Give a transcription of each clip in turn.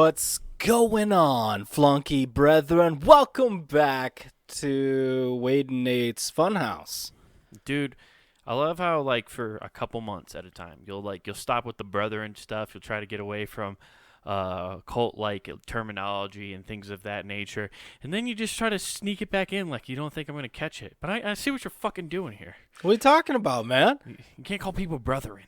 What's going on, flunky brethren? Welcome back to Wade and Nate's Funhouse. Dude, I love how for a couple months at a time, you'll stop with the brethren stuff. You'll try to get away from cult terminology and things of that nature, and then you just try to sneak it back in like you don't think I'm gonna catch it. But I see what you're fucking doing here. What are you talking about, man? You can't call people brethren.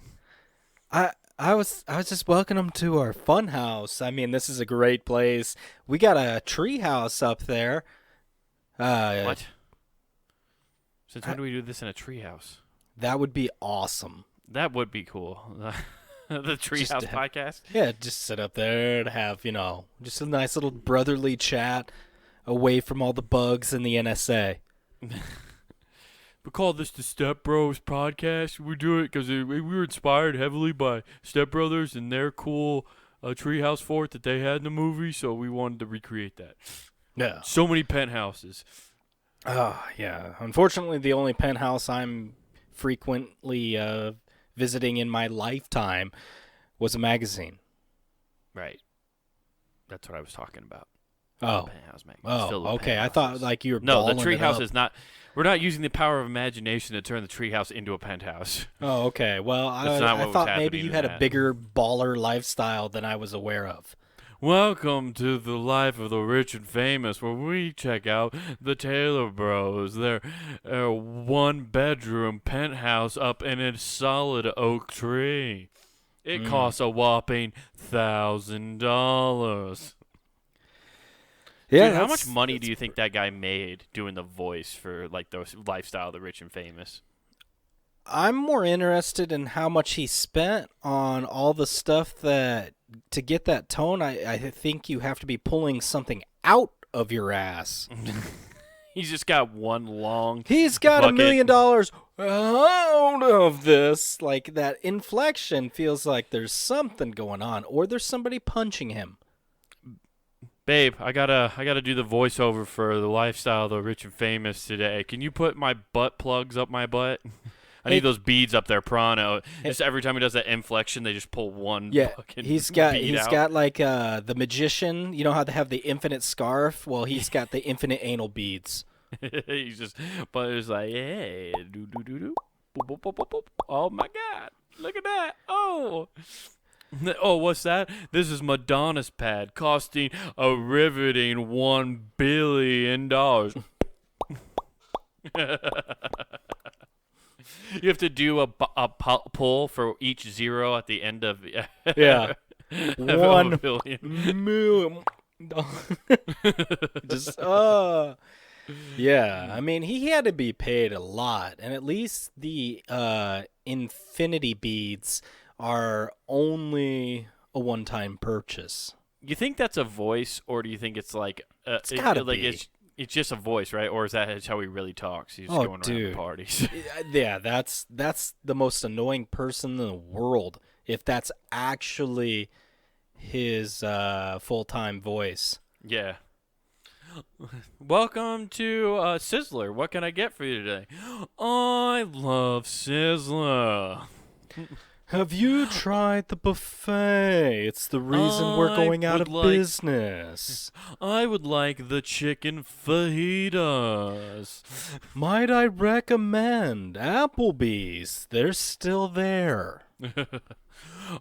I was just welcoming them to our funhouse. I mean, this is a great place. We got a tree house up there. What? Since when do we do this in a treehouse? That would be awesome. That would be cool. The Treehouse Podcast? Yeah, just sit up there and have, just a nice little brotherly chat away from all the bugs in the NSA. We call this the Step Bros Podcast. We do it because we were inspired heavily by Step Brothers and their cool treehouse fort that they had in the movie, so we wanted to recreate that. Yeah. So many penthouses. Yeah. Unfortunately, the only penthouse I'm frequently visiting in my lifetime was a magazine. Right. That's what I was talking about. Oh. Penthouse magazine. Oh, okay. I thought you were No, the balling it treehouse up. is not. We're not using the power of imagination to turn the treehouse into a penthouse. Oh, okay. Well, I thought maybe you had a bigger baller lifestyle than I was aware of. Welcome to the life of the rich and famous, where we check out the Taylor Bros. Their one-bedroom penthouse up in a solid oak tree. It costs a whopping $1,000. Yeah. Dude, how much money do you think that guy made doing the voice for the lifestyle of the rich and famous? I'm more interested in how much he spent on all the stuff that to get that tone. I think you have to be pulling something out of your ass. He's just got one long. He's got bucket. $1 million out of this. Like, that inflection feels like there's something going on, or there's somebody punching him. Babe, I gotta do the voiceover for the lifestyle of the rich and famous today. Can you put my butt plugs up my butt? I need those beads up there, pronto. Just every time he does that inflection, they just pull one. Fucking he's bead got the magician. You know how they have the infinite scarf? Well, he's got the infinite anal beads. He's just, but it's like, hey, do do do do, boop, boop, boop, boop, boop. Oh my God, look at that! Oh, what's that? This is Madonna's pad, costing a riveting $1 billion. You have to do a pull for each zero at the end of Yeah. $1 billion. Just yeah. I mean, he had to be paid a lot, and at least the infinity beads are only a one-time purchase. You think that's a voice, or do you think it's it's gotta be. It's just a voice, right? Or is that how he really talks? He's going around the parties. Yeah, that's the most annoying person in the world if that's actually his full-time voice. Yeah. Welcome to Sizzler. What can I get for you today? I love Sizzler. Have you tried the buffet? It's the reason we're going out of business. I would like the chicken fajitas. Might I recommend Applebee's? They're still there.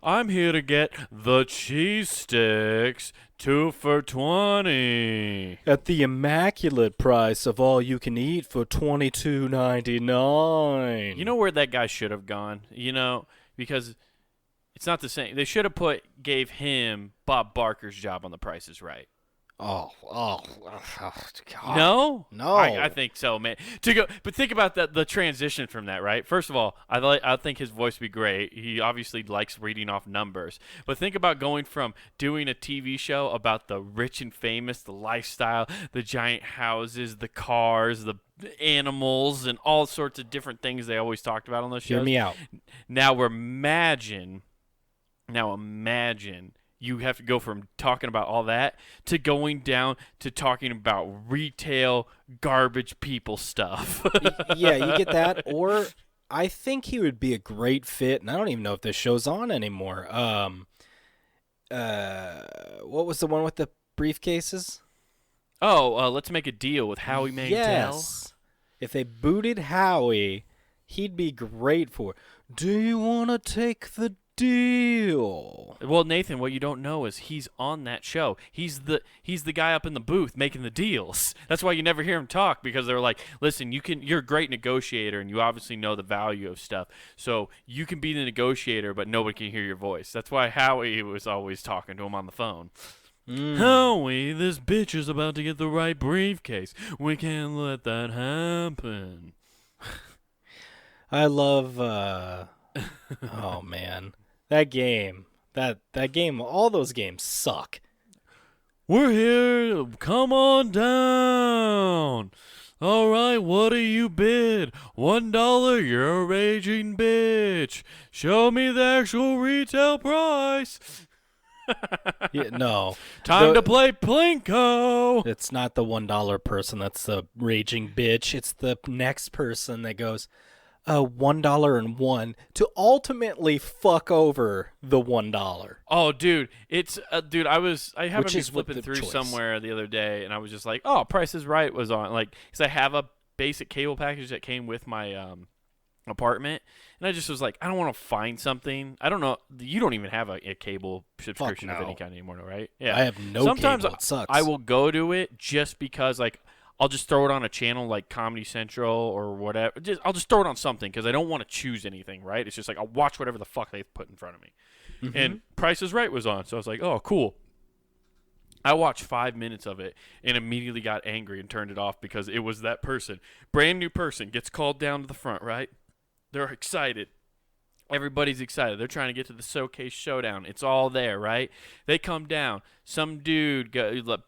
I'm here to get the cheese sticks, 2 for $20. At the immaculate price of all you can eat for $22.99. You know where that guy should have gone? Because it's not the same. They should have gave him Bob Barker's job on The Price is Right. Oh, God. No? No. I think so, man. But think about the transition from that, right? First of all, I think his voice would be great. He obviously likes reading off numbers. But think about going from doing a TV show about the rich and famous, the lifestyle, the giant houses, the cars, the animals, and all sorts of different things they always talked about on those shows. Hear me out. Now imagine you have to go from talking about all that to going down to talking about retail garbage people stuff. Yeah, you get that. Or I think he would be a great fit, and I don't even know if this show's on anymore. what was the one with the briefcases? Oh, let's make a deal with Howie Mandel. Yes. If they booted Howie, he'd be great for it. Do you want to take the deal? Well, Nathan, what you don't know is he's on that show. He's the guy up in the booth making the deals. That's why you never hear him talk, because they're like, listen, you're a great negotiator and you obviously know the value of stuff. So you can be the negotiator, but nobody can hear your voice. That's why Howie was always talking to him on the phone. Howie, this bitch is about to get the right briefcase. We can't let that happen. I love oh man. That game. That game, all those games suck. We're here. Come on down. All right, what do you bid? $1, you're a raging bitch. Show me the actual retail price. Yeah, no. Time to play Plinko. It's not the $1 person that's the raging bitch. It's the next person that goes, $1 to ultimately fuck over the $1. Oh, dude, it's dude. I happened to be is flipping the through choice. somewhere the other day, and I was just like, "Oh, Price is Right" was on. Like, because I have a basic cable package that came with my apartment, and I just was like, I don't want to find something. I don't know. You don't even have a cable subscription of no. any kind anymore, right? Yeah. I have no Sometimes cable. It sucks. I will go to it just because, like, I'll just throw it on a channel like Comedy Central or whatever. I'll just throw it on something because I don't want to choose anything, right? It's just like I'll watch whatever the fuck they put in front of me. Mm-hmm. And Price is Right was on, so I was like, oh, cool. I watched 5 minutes of it and immediately got angry and turned it off because it was that person. Brand new person gets called down to the front, right? They're excited. Everybody's excited. They're trying to get to the showcase showdown. It's all there, right? They come down. Some dude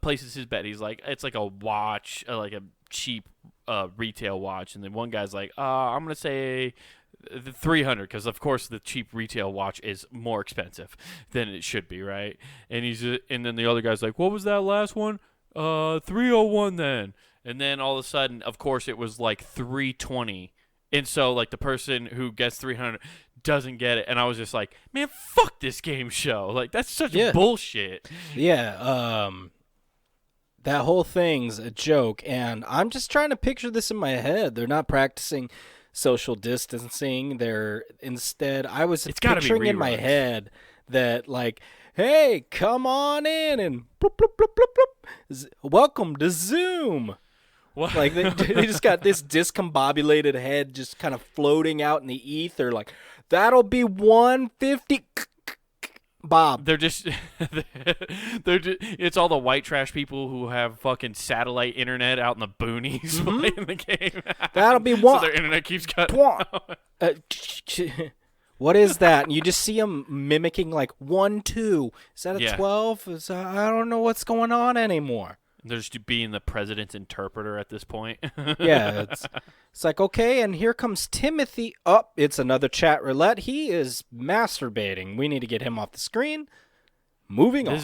places his bet. He's like, it's like a watch, like a cheap retail watch. And then one guy's like, I'm going to say the 300 because, of course, the cheap retail watch is more expensive than it should be, right? And and then the other guy's like, what was that last one? 301 then. And then all of a sudden, of course, it was like 320. And so, like, the person who gets 300 doesn't get it. And I was just like, man, fuck this game show. Like, that's such bullshit. Yeah, that whole thing's a joke, and I'm just trying to picture this in my head. They're not practicing social distancing. I was picturing in my head that, like, hey, come on in and bloop, bloop, bloop, bloop, bloop. Welcome to Zoom. What? Like they just got this discombobulated head just kind of floating out in the ether. Like, that'll be 150. Bob. They're just it's all the white trash people who have fucking satellite internet out in the boonies playing the game. That'll be one. So their internet keeps cutting. What is that? And you just see them mimicking like 1, 2. Is that a 12? I don't know what's going on anymore. They're just being the president's interpreter at this point. Yeah, it's like, okay, and here comes Timothy. Oh, it's another chat roulette. He is masturbating. We need to get him off the screen. Moving on.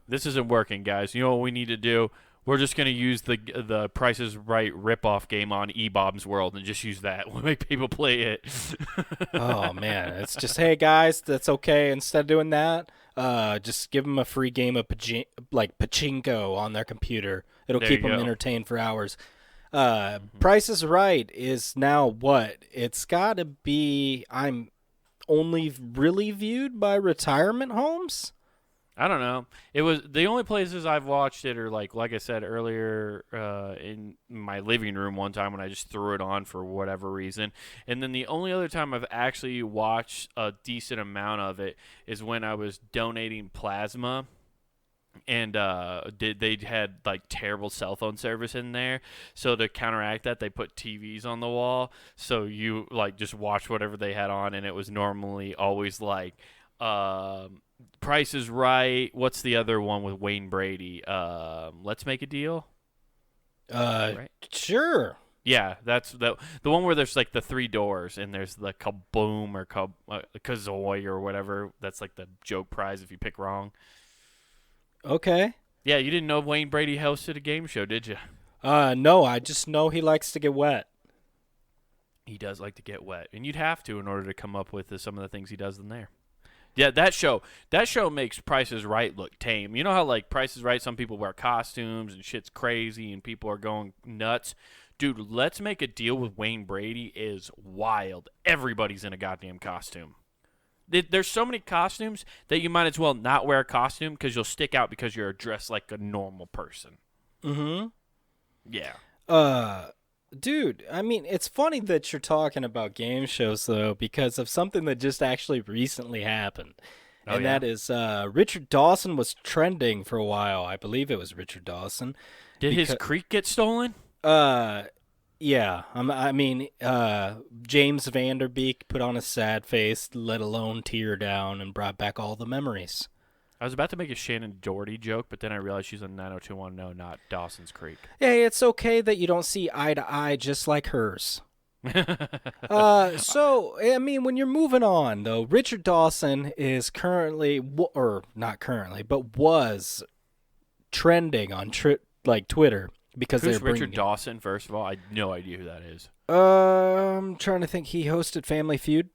This isn't working, guys. You know what we need to do? We're just going to use the Price is Right ripoff game on eBob's World and just use that. We'll make people play it. Oh, man. It's just, hey, guys, that's okay. Instead of doing that, just give them a free game of pachinko on their computer. It'll keep them entertained for hours. Price is Right is now what? It's got to be, I'm only really viewed by retirement homes? I don't know. It was the only places I've watched it are like I said earlier, in my living room one time when I just threw it on for whatever reason. And then the only other time I've actually watched a decent amount of it is when I was donating plasma. And they had like terrible cell phone service in there, so to counteract that, they put TVs on the wall, so you like just watch whatever they had on, and it was normally always like Price is Right. What's the other one with Wayne Brady? Let's Make a Deal. Right? Sure. Yeah, that's the one where there's like the 3 doors and there's the kaboom or kazoy or whatever. That's like the joke prize if you pick wrong. Okay. Yeah, you didn't know Wayne Brady hosted a game show, did you? No, I just know he likes to get wet. He does like to get wet, and you'd have to in order to come up with some of the things he does in there. Yeah, that show makes Price is Right look tame. You know how like Price is Right, some people wear costumes and shit's crazy and people are going nuts. Dude, Let's Make a Deal with Wayne Brady is wild. Everybody's in a goddamn costume. There's so many costumes that you might as well not wear a costume because you'll stick out because you're dressed like a normal person. Mm-hmm. Yeah. Dude, I mean, it's funny that you're talking about game shows, though, because of something that just actually recently happened. And that is Richard Dawson was trending for a while. I believe it was Richard Dawson. Did his creek get stolen? Yeah. I mean, James Vanderbeek put on a sad face, let alone tear down, and brought back all the memories. I was about to make a Shannon Doherty joke, but then I realized she's on 90210, not Dawson's Creek. Hey, it's okay that you don't see eye to eye just like hers. So, I mean, when you're moving on, though, Richard Dawson is currently, or not currently, but was trending on Twitter because Who's they're Richard Dawson, first of all? I have no idea who that is. I'm trying to think. He hosted Family Feud.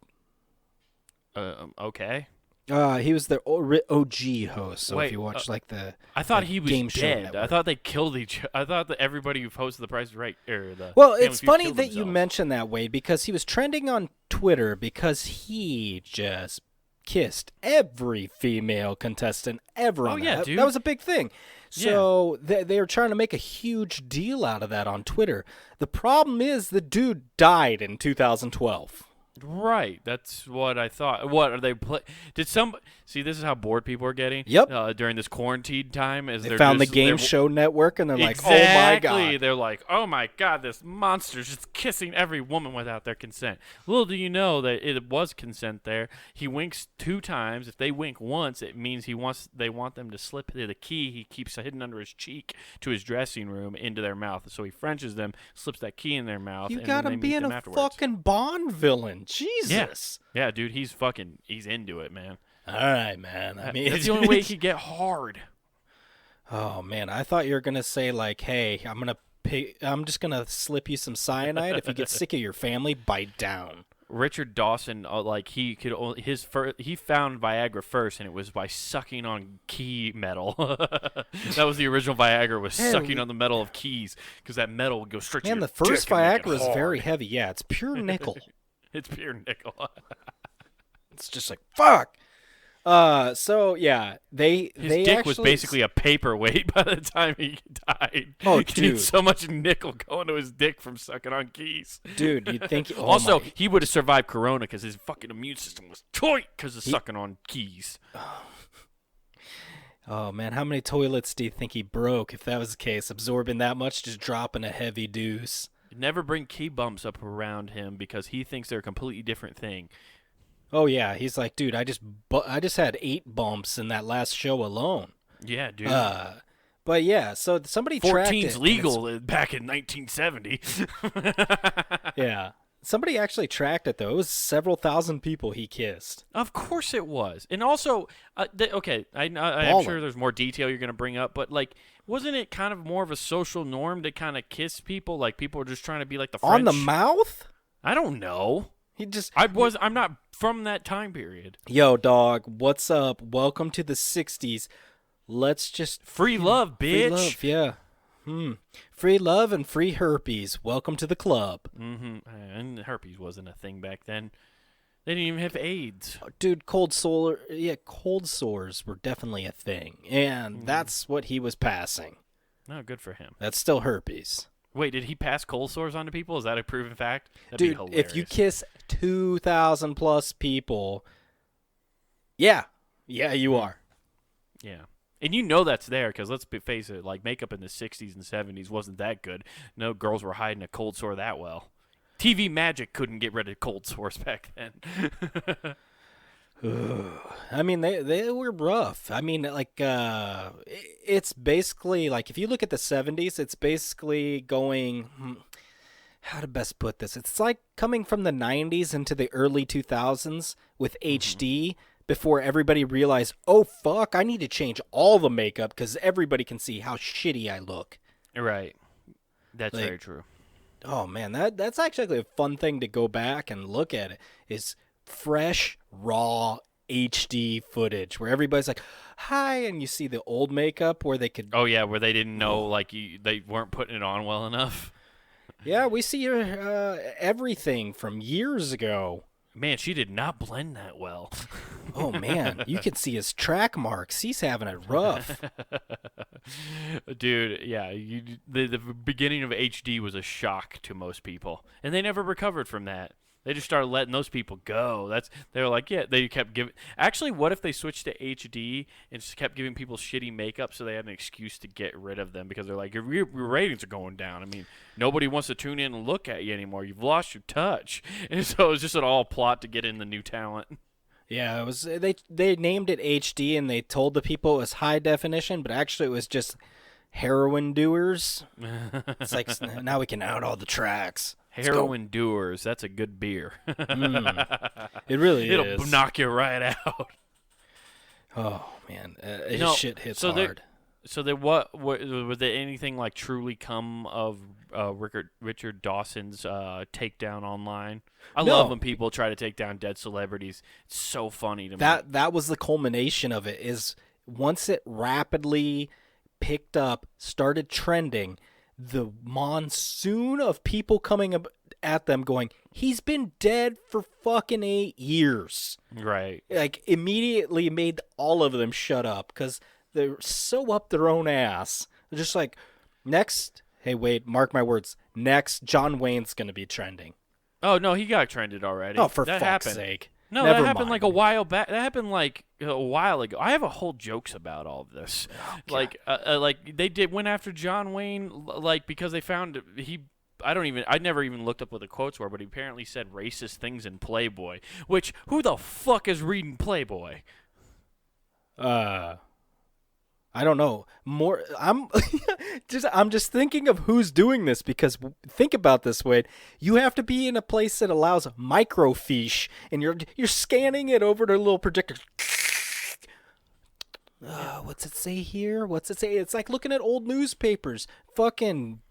Okay. He was the OG host. So Wait, if you watch I thought he was game show dead. network. I thought they killed I thought that everybody who hosted The Price is Right Well, Family it's Feud funny killed that you themselves. mention that way because he was trending on Twitter because he just kissed every female contestant ever. Oh, yeah, dude. That was a big thing. So they were trying to make a huge deal out of that on Twitter. The problem is the dude died in 2012. Right, that's what I thought. What are they Did some see? This is how bored people are getting. Yep. During this quarantine time, They found the game show network and they're like, "Oh my god!" They're like, "Oh my god, this monster's just kissing every woman without their consent." Little do you know that it was consent there. He winks 2 times. If they wink once, it means they want them to slip the key he keeps hidden under his cheek to his dressing room into their mouth. So he Frenches them, slips that key in their mouth. You and got then him they meet being them a afterwards. fucking Bond villain. Jesus. Yeah, dude, he's into it, man. All right, man. I mean, that's the only way he could get hard. Oh man, I thought you were gonna say like, "Hey, I'm just gonna slip you some cyanide. If you get sick of your family, bite down." Richard Dawson, he found Viagra first, and it was by sucking on key metal. That was the original Viagra, was sucking on the metal of keys, because that metal would go straight to your the first dick and make it Viagra was hard. very heavy. Yeah, it's pure nickel. It's pure nickel. It's just like fuck. So yeah, His dick actually was basically a paperweight by the time he died. Oh, He dude. needed so much nickel going to his dick from sucking on keys. Dude, you'd think. Oh, Also, he would have survived Corona because his fucking immune system was tight because of sucking on keys. Oh man, how many toilets do you think he broke if that was the case? Absorbing that much, just dropping a heavy deuce. Never bring key bumps up around him because he thinks they're a completely different thing. Oh yeah, he's like, dude, I just had 8 bumps in that last show alone. Yeah, dude. But yeah, so somebody tracked it. 14's legal back in 1970. Yeah. Somebody actually tracked it, though. It was several thousand people he kissed. Of course it was. And also, okay, I'm sure there's more detail you're going to bring up, but, like, wasn't it kind of more of a social norm to kind of kiss people? Like, people were just trying to be like the French? On the mouth? I don't know. I'm not from that time period. Yo, dog, what's up? Welcome to the 60s. Let's just... Free love, bitch. Free love, yeah. Free love and free herpes. Welcome to the club. Mm-hmm. And herpes wasn't a thing back then. They didn't even have AIDS. Dude, cold sores were definitely a thing. And that's what he was passing. No, good for him. That's still herpes. Wait, did he pass cold sores on to people? Is that a proven fact? That'd Dude, be hilarious. if you kiss 2,000 plus people, yeah, you are. Yeah. And you know that's there because let's face it, like makeup in the 60s and 70s wasn't that good. No girls were hiding a cold sore that well. TV magic couldn't get rid of cold sores back then. I mean, they were rough. I mean, like, it's basically, like, if you look at the 70s, it's basically going, how to best put this? It's like coming from the 90s into the early 2000s with HD before everybody realized, oh, fuck, I need to change all the makeup because everybody can see how shitty I look. Right. That's Like, very true. Oh, man, that's actually a fun thing to go back and look at it, is fresh, raw HD footage where everybody's like, "Hi," and you see the old makeup where they could. Oh yeah, where they didn't know like they weren't putting it on well enough. Yeah, we see your everything from years ago. Man, she did not blend that well. Oh man, you can see his track marks. He's having it rough. Dude, yeah, the beginning of HD was a shock to most people, and they never recovered from that. They just started letting those people go. They were like, yeah, they kept giving. Actually, what if they switched to HD and just kept giving people shitty makeup so they had an excuse to get rid of them because they're like, your ratings are going down. I mean, nobody wants to tune in and look at you anymore. You've lost your touch. And so it was just an all plot to get in the new talent. Yeah, it was. They named it HD and they told the people it was high definition, but actually it was just heroin doers. It's like now we can out all the tracks. Heroin doers. That's a good beer. It really is. It'll knock you right out. Oh man, shit hits hard. So what was there anything like truly come of Richard Dawson's takedown online? I love when people try to take down dead celebrities. It's so funny to me. That was the culmination of it. Is once it rapidly picked up, started trending, the monsoon of people coming up at them going, he's been dead for fucking 8 years. Right. Like, immediately made all of them shut up because they're so up their own ass. They're just like, next, hey, wait, mark my words, next, John Wayne's going to be trending. Oh, no, he got trended already. Oh, for fuck's sake. No, Never that happened mind. like a while back. That happened like a while ago. I have a whole jokes about all of this. Oh, like they went after John Wayne like because they found I never even looked up what the quotes were, but he apparently said racist things in Playboy. Which who the fuck is reading Playboy? I don't know. I'm just thinking of who's doing this because think about this, Wade. You have to be in a place that allows microfiche, and you're scanning it over to a little projector. What's it say here? What's it say? It's like looking at old newspapers. Fucking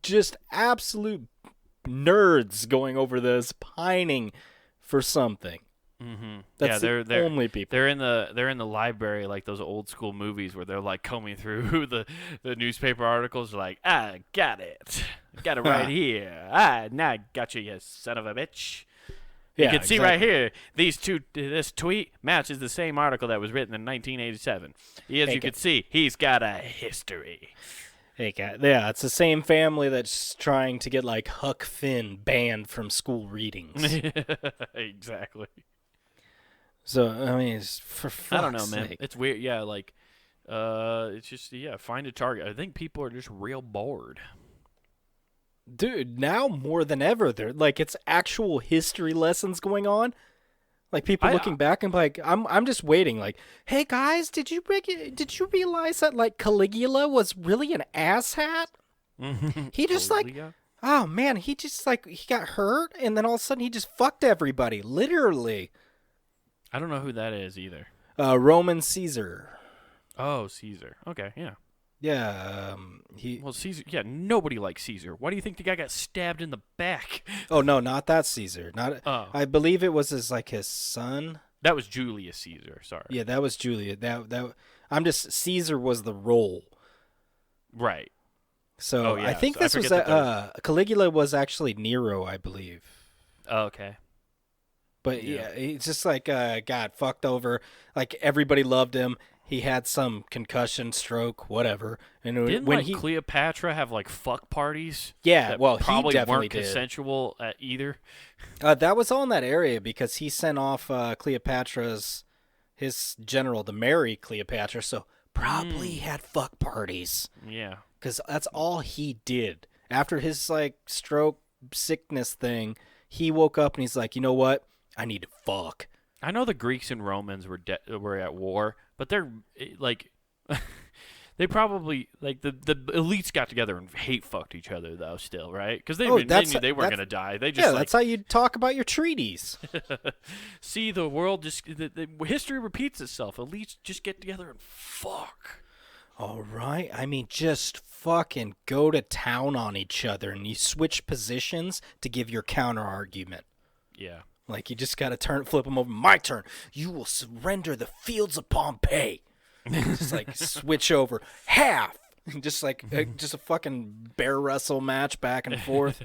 just absolute nerds going over this, pining for something. Mm-hmm. That's they're only people. They're in the library like those old school movies where they're like combing through the newspaper articles. Like, I got it right here. Now I got you son of a bitch. You can see right here, this tweet matches the same article that was written in 1987. As you can see, he's got a history. Hey, cat. Yeah, it's the same family that's trying to get like Huck Finn banned from school readings. Exactly. So I mean, it's for fuck's I don't know, man. sake. It's weird. Yeah, like, it's just find a target. I think people are just real bored. Dude, now more than ever, they're like it's actual history lessons going on. Like people looking back and like, I'm just waiting. Like, hey guys, did you realize that like Caligula was really an asshat? He just oh man, he just like he got hurt and then all of a sudden he just fucked everybody, literally. I don't know who that is either. Roman Caesar. Oh, Caesar. Okay, yeah. Yeah, Caesar. Yeah, nobody likes Caesar. Why do you think the guy got stabbed in the back? Oh no, not that Caesar. I believe it was his son. That was Julius Caesar. Sorry. Yeah, that was Julia. Caesar was the role. Right. So I think this was Caligula was actually Nero, I believe. Oh, okay. But yeah, it's just like got fucked over. Like everybody loved him. He had some concussion, stroke, whatever. And didn't Cleopatra have like fuck parties? Yeah, that well, probably he definitely weren't consensual either. That was all in that area because he sent off his general to marry Cleopatra. So probably had fuck parties. Yeah, because that's all he did after his like stroke sickness thing. He woke up and he's like, you know what? I need to fuck. I know the Greeks and Romans were at war, but they're like, they probably like the elites got together and hate fucked each other though. Still, right? Because they knew they weren't gonna die. They just that's how you talk about your treaties. See, the world the history repeats itself. Elites just get together and fuck. All right. I mean, just fucking go to town on each other, and you switch positions to give your counter argument. Yeah. Like, you just got to flip them over. My turn. You will surrender the fields of Pompeii. Just like switch over half. Just like just a fucking bear wrestle match back and forth.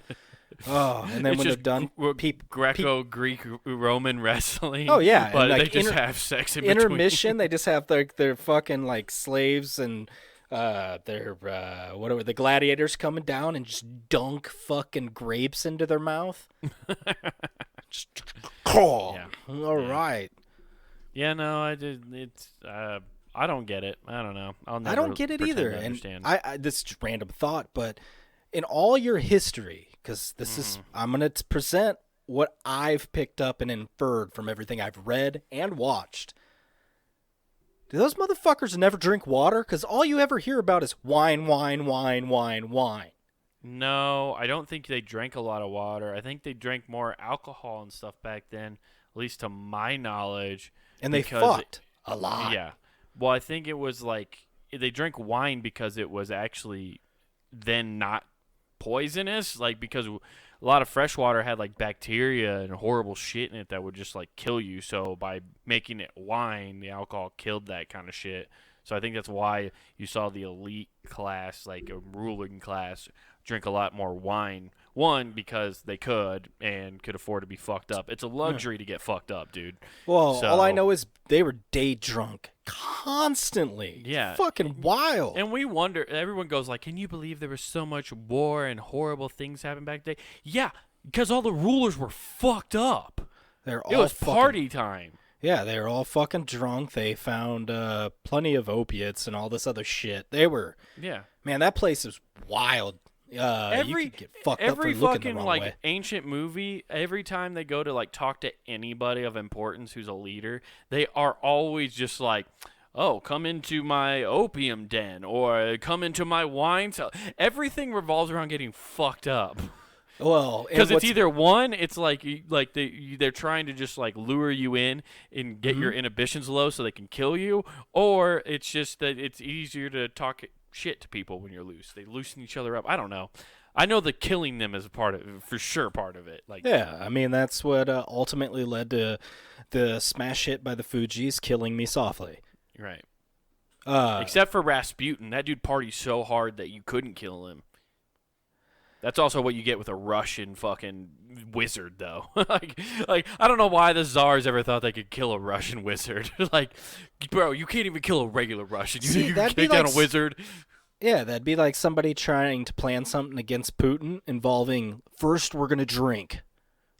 Oh, and then when they're done, Greco-Greek Roman wrestling. Oh yeah, but and they just have sex in intermission. They just have their fucking like slaves and their whatever the gladiators coming down and just dunk fucking grapes into their mouth. Just, yeah. All right. Yeah, no, I did. It's I don't get it. I don't know. I don't get it either. And I this is just random thought, but in all your history, because this is I'm gonna present what I've picked up and inferred from everything I've read and watched. Do those motherfuckers never drink water? Because all you ever hear about is wine, wine, wine, wine, wine. No, I don't think they drank a lot of water. I think they drank more alcohol and stuff back then, at least to my knowledge. And they fucked a lot. Yeah. Well, I think it was like they drank wine because it was actually then not poisonous, like because a lot of fresh water had like bacteria and horrible shit in it that would just like kill you. So by making it wine, the alcohol killed that kind of shit. So I think that's why you saw the elite class, like a ruling class, drink a lot more wine. One, because they could and could afford to be fucked up. It's a luxury to get fucked up, dude. Well, all I know is they were day drunk constantly. Yeah. Fucking wild. And we wonder, everyone goes like, can you believe there was so much war and horrible things happening back then? Yeah, because all the rulers were fucked up. It was party time. Yeah, they were all fucking drunk. They found plenty of opiates and all this other shit. They were. Yeah. Man, that place is wild. You could get fucked up for looking fucking the wrong like way. ancient movie, every time they go to like talk to anybody of importance who's a leader, they are always just like, oh, come into my opium den or come into my wine cell. Everything revolves around getting fucked up. Well, because it's either one, it's like they're trying to just like lure you in and get your inhibitions low so they can kill you, or it's just that it's easier to talk shit to people when you're loose. They loosen each other up. I don't know. I know that killing them is part of it, for sure part of it. Like, yeah, I mean that's what ultimately led to the smash hit by the Fugees, Killing Me Softly. Right. Except for Rasputin, that dude partied so hard that you couldn't kill him. That's also what you get with a Russian fucking wizard, though. like I don't know why the Tsars ever thought they could kill a Russian wizard. Like, bro, you can't even kill a regular Russian. You can take down a wizard. Yeah, that'd be like somebody trying to plan something against Putin involving first we're gonna drink,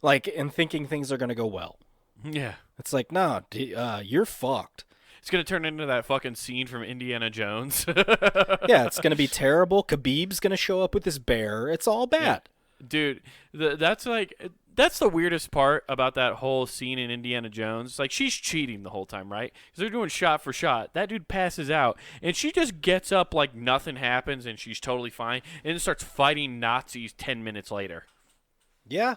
like, and thinking things are gonna go well. Yeah, it's like, no, you're fucked. It's going to turn into that fucking scene from Indiana Jones. Yeah, it's going to be terrible. Khabib's going to show up with his bear. It's all bad. Yeah. Dude, that's the weirdest part about that whole scene in Indiana Jones. Like, she's cheating the whole time, right? Because they're doing shot for shot. That dude passes out, and she just gets up like nothing happens, and she's totally fine, and starts fighting Nazis 10 minutes later. Yeah.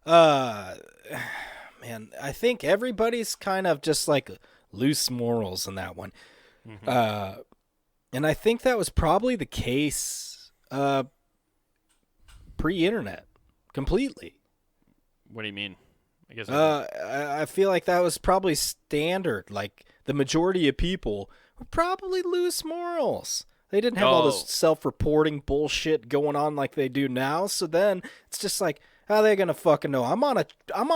Man, I think everybody's kind of just like loose morals in that one. And I think that was probably the case pre-internet completely. What do you mean? I guess I feel like that was probably standard. Like, the majority of people were probably loose morals. They didn't have all this self-reporting bullshit going on like they do now. So then it's just like, how are they gonna fucking know? I'm on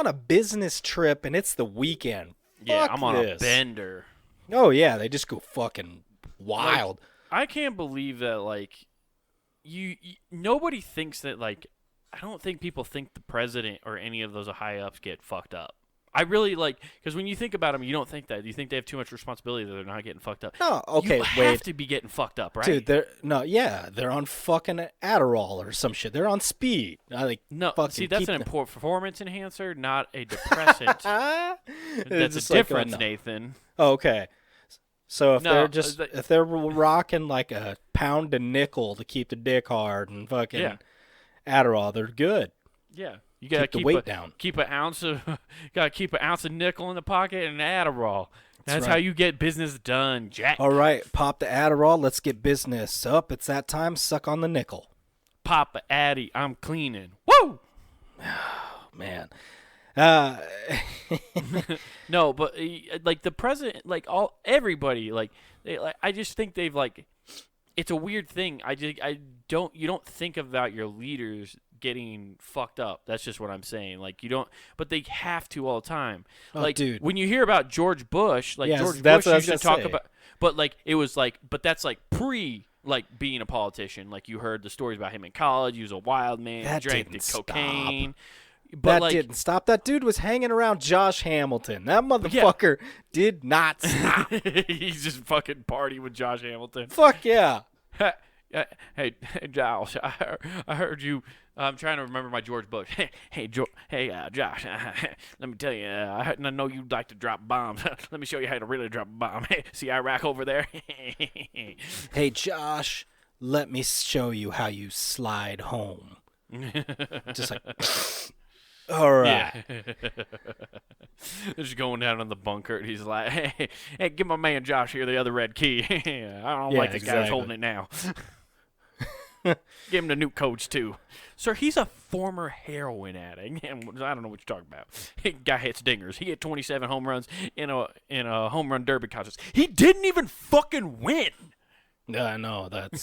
a business trip and it's the weekend. Yeah, Fuck I'm on this. a bender. Oh yeah, they just go fucking wild. Like, I can't believe that. Like, you nobody thinks that. Like, I don't think people think the president or any of those high ups get fucked up. I really because when you think about them, you don't think that. You think they have too much responsibility that they're not getting fucked up. No, okay, you have to be getting fucked up, right? Dude, they're on fucking Adderall or some shit. They're on speed. See, that's an important performance enhancer, not a depressant. That's a difference, Nathan. Oh, okay. So if they're rocking like a pound of nickel to keep the dick hard and fucking Adderall, they're good. Yeah. You gotta keep the weight down. Gotta keep an ounce of nickel in the pocket and an Adderall. That's right. How you get business done, Jack. All right, pop the Adderall. Let's get business up. It's that time. Suck on the nickel. Pop a Addy. I'm cleaning. Woo! Oh, man. Uh, No, but like the president, like everybody, I just think they've like, it's a weird thing. You don't think about your leaders getting fucked up. That's just what I'm saying. Like you don't, but they have to all the time. oh, Like dude. when you hear about George Bush, like Yes, George that's Bush what I used was to gonna talk say. about, but like it was like, but that's like pre. Like being a politician, like you heard the stories about him in college. He was a wild man. That Drank didn't cocaine. But But that like, didn't stop. That dude was hanging around Josh Hamilton. That motherfucker did not stop. he's just fucking party with Josh Hamilton. Fuck yeah. Hey, Josh, I heard you. I'm trying to remember my George Bush. Hey, Josh, let me tell you, I know you'd like to drop bombs. Let me show you how to really drop a bomb. See Iraq over there? Hey, Josh, let me show you how you slide home. Just like, all right. Yeah. Just going down in the bunker. And he's like, hey, give my man Josh here the other red key. I don't like this guy who's holding it now. Give him the new coach, too. Sir, he's a former heroin addict. I don't know what you're talking about. Guy hits dingers. He hit 27 home runs in a home run derby contest. He didn't even fucking win. Yeah, I know. That's.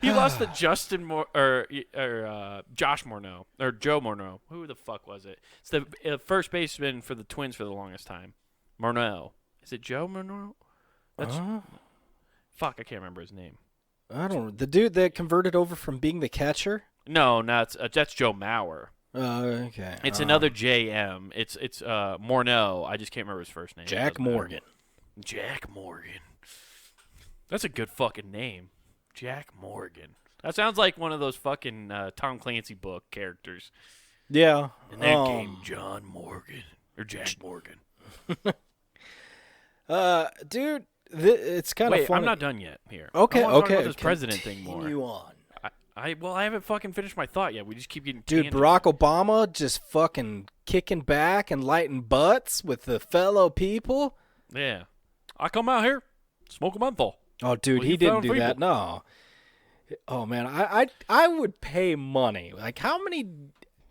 He lost to Justin Josh Morneau or Joe Morneau. Who the fuck was it? It's the first baseman for the Twins for the longest time. Morneau. Is it Joe Morneau? That's fuck. I can't remember his name. I don't. The dude that converted over from being the catcher. No, that's Joe Mauer. Okay. It's another JM. It's Morneau. I just can't remember his first name. Jack Morgan. Jack Morgan. That's a good fucking name. Jack Morgan. That sounds like one of those fucking Tom Clancy book characters. Yeah. And then came John Morgan. Or Jack Morgan. Dude, it's kind of Wait, funny. I'm not done yet here. Okay, I wanna talk okay. about this president thing more. Continue on. I haven't fucking finished my thought yet. We just keep getting Dude, tangents. Barack Obama just fucking kicking back and lighting butts with the fellow people. Yeah. I come out here, smoke a menthol. Oh, dude, Well, he you didn't found do people. that. No. Oh man, I would pay money. Like, how many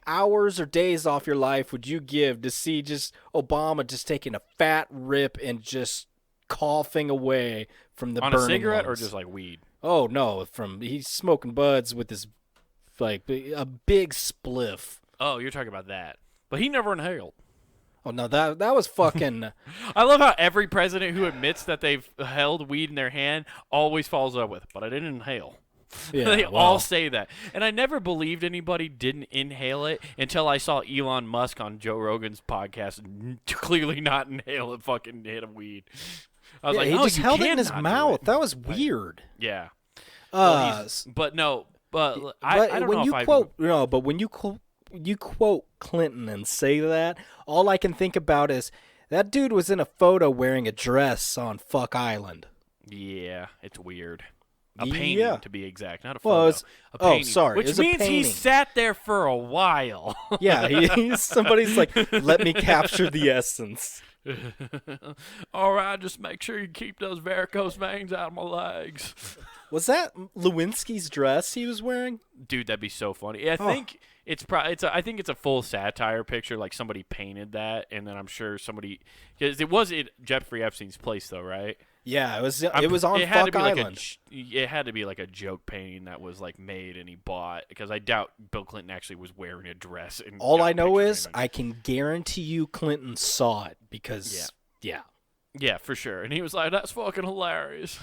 hours or days off your life would you give to see just Obama just taking a fat rip and just coughing away from the On burning a cigarette lungs? or just like weed? Oh no, he's smoking buds with his like a big spliff. Oh, you're talking about that. But he never inhaled. Oh no, that was fucking. I love how every president who admits that they've held weed in their hand always follows up with, but I didn't inhale. Yeah, They well. all say that. And I never believed anybody didn't inhale it until I saw Elon Musk on Joe Rogan's podcast clearly not inhale a fucking hit of weed. I was like, he no, just you held it in can't his not do mouth. it. That was weird. Yeah. But But no, but I don't when know you if quote but when you quote Clinton and say that, all I can think about is that dude was in a photo wearing a dress on Fuck Island. Yeah, it's weird. A Yeah. painting, to be exact, not a Well, photo. A painting, sorry, it which was a means he painting. sat there for a while. Yeah, somebody's like, let me capture the essence. All right, just make sure you keep those varicose veins out of my legs. Was that Lewinsky's dress he was wearing? Dude, that'd be so funny. I think I think it's a full satire picture. Like somebody painted that, and then I'm sure somebody because it was at Jeffrey Epstein's place, though, right? Yeah, it was on it had to Fuck be Island. It had to be like a joke painting that was like made and he bought because I doubt Bill Clinton actually was wearing a dress. And All got a I know picture is of him. I can guarantee you Clinton saw it because Yeah, for sure. And he was like, "That's fucking hilarious."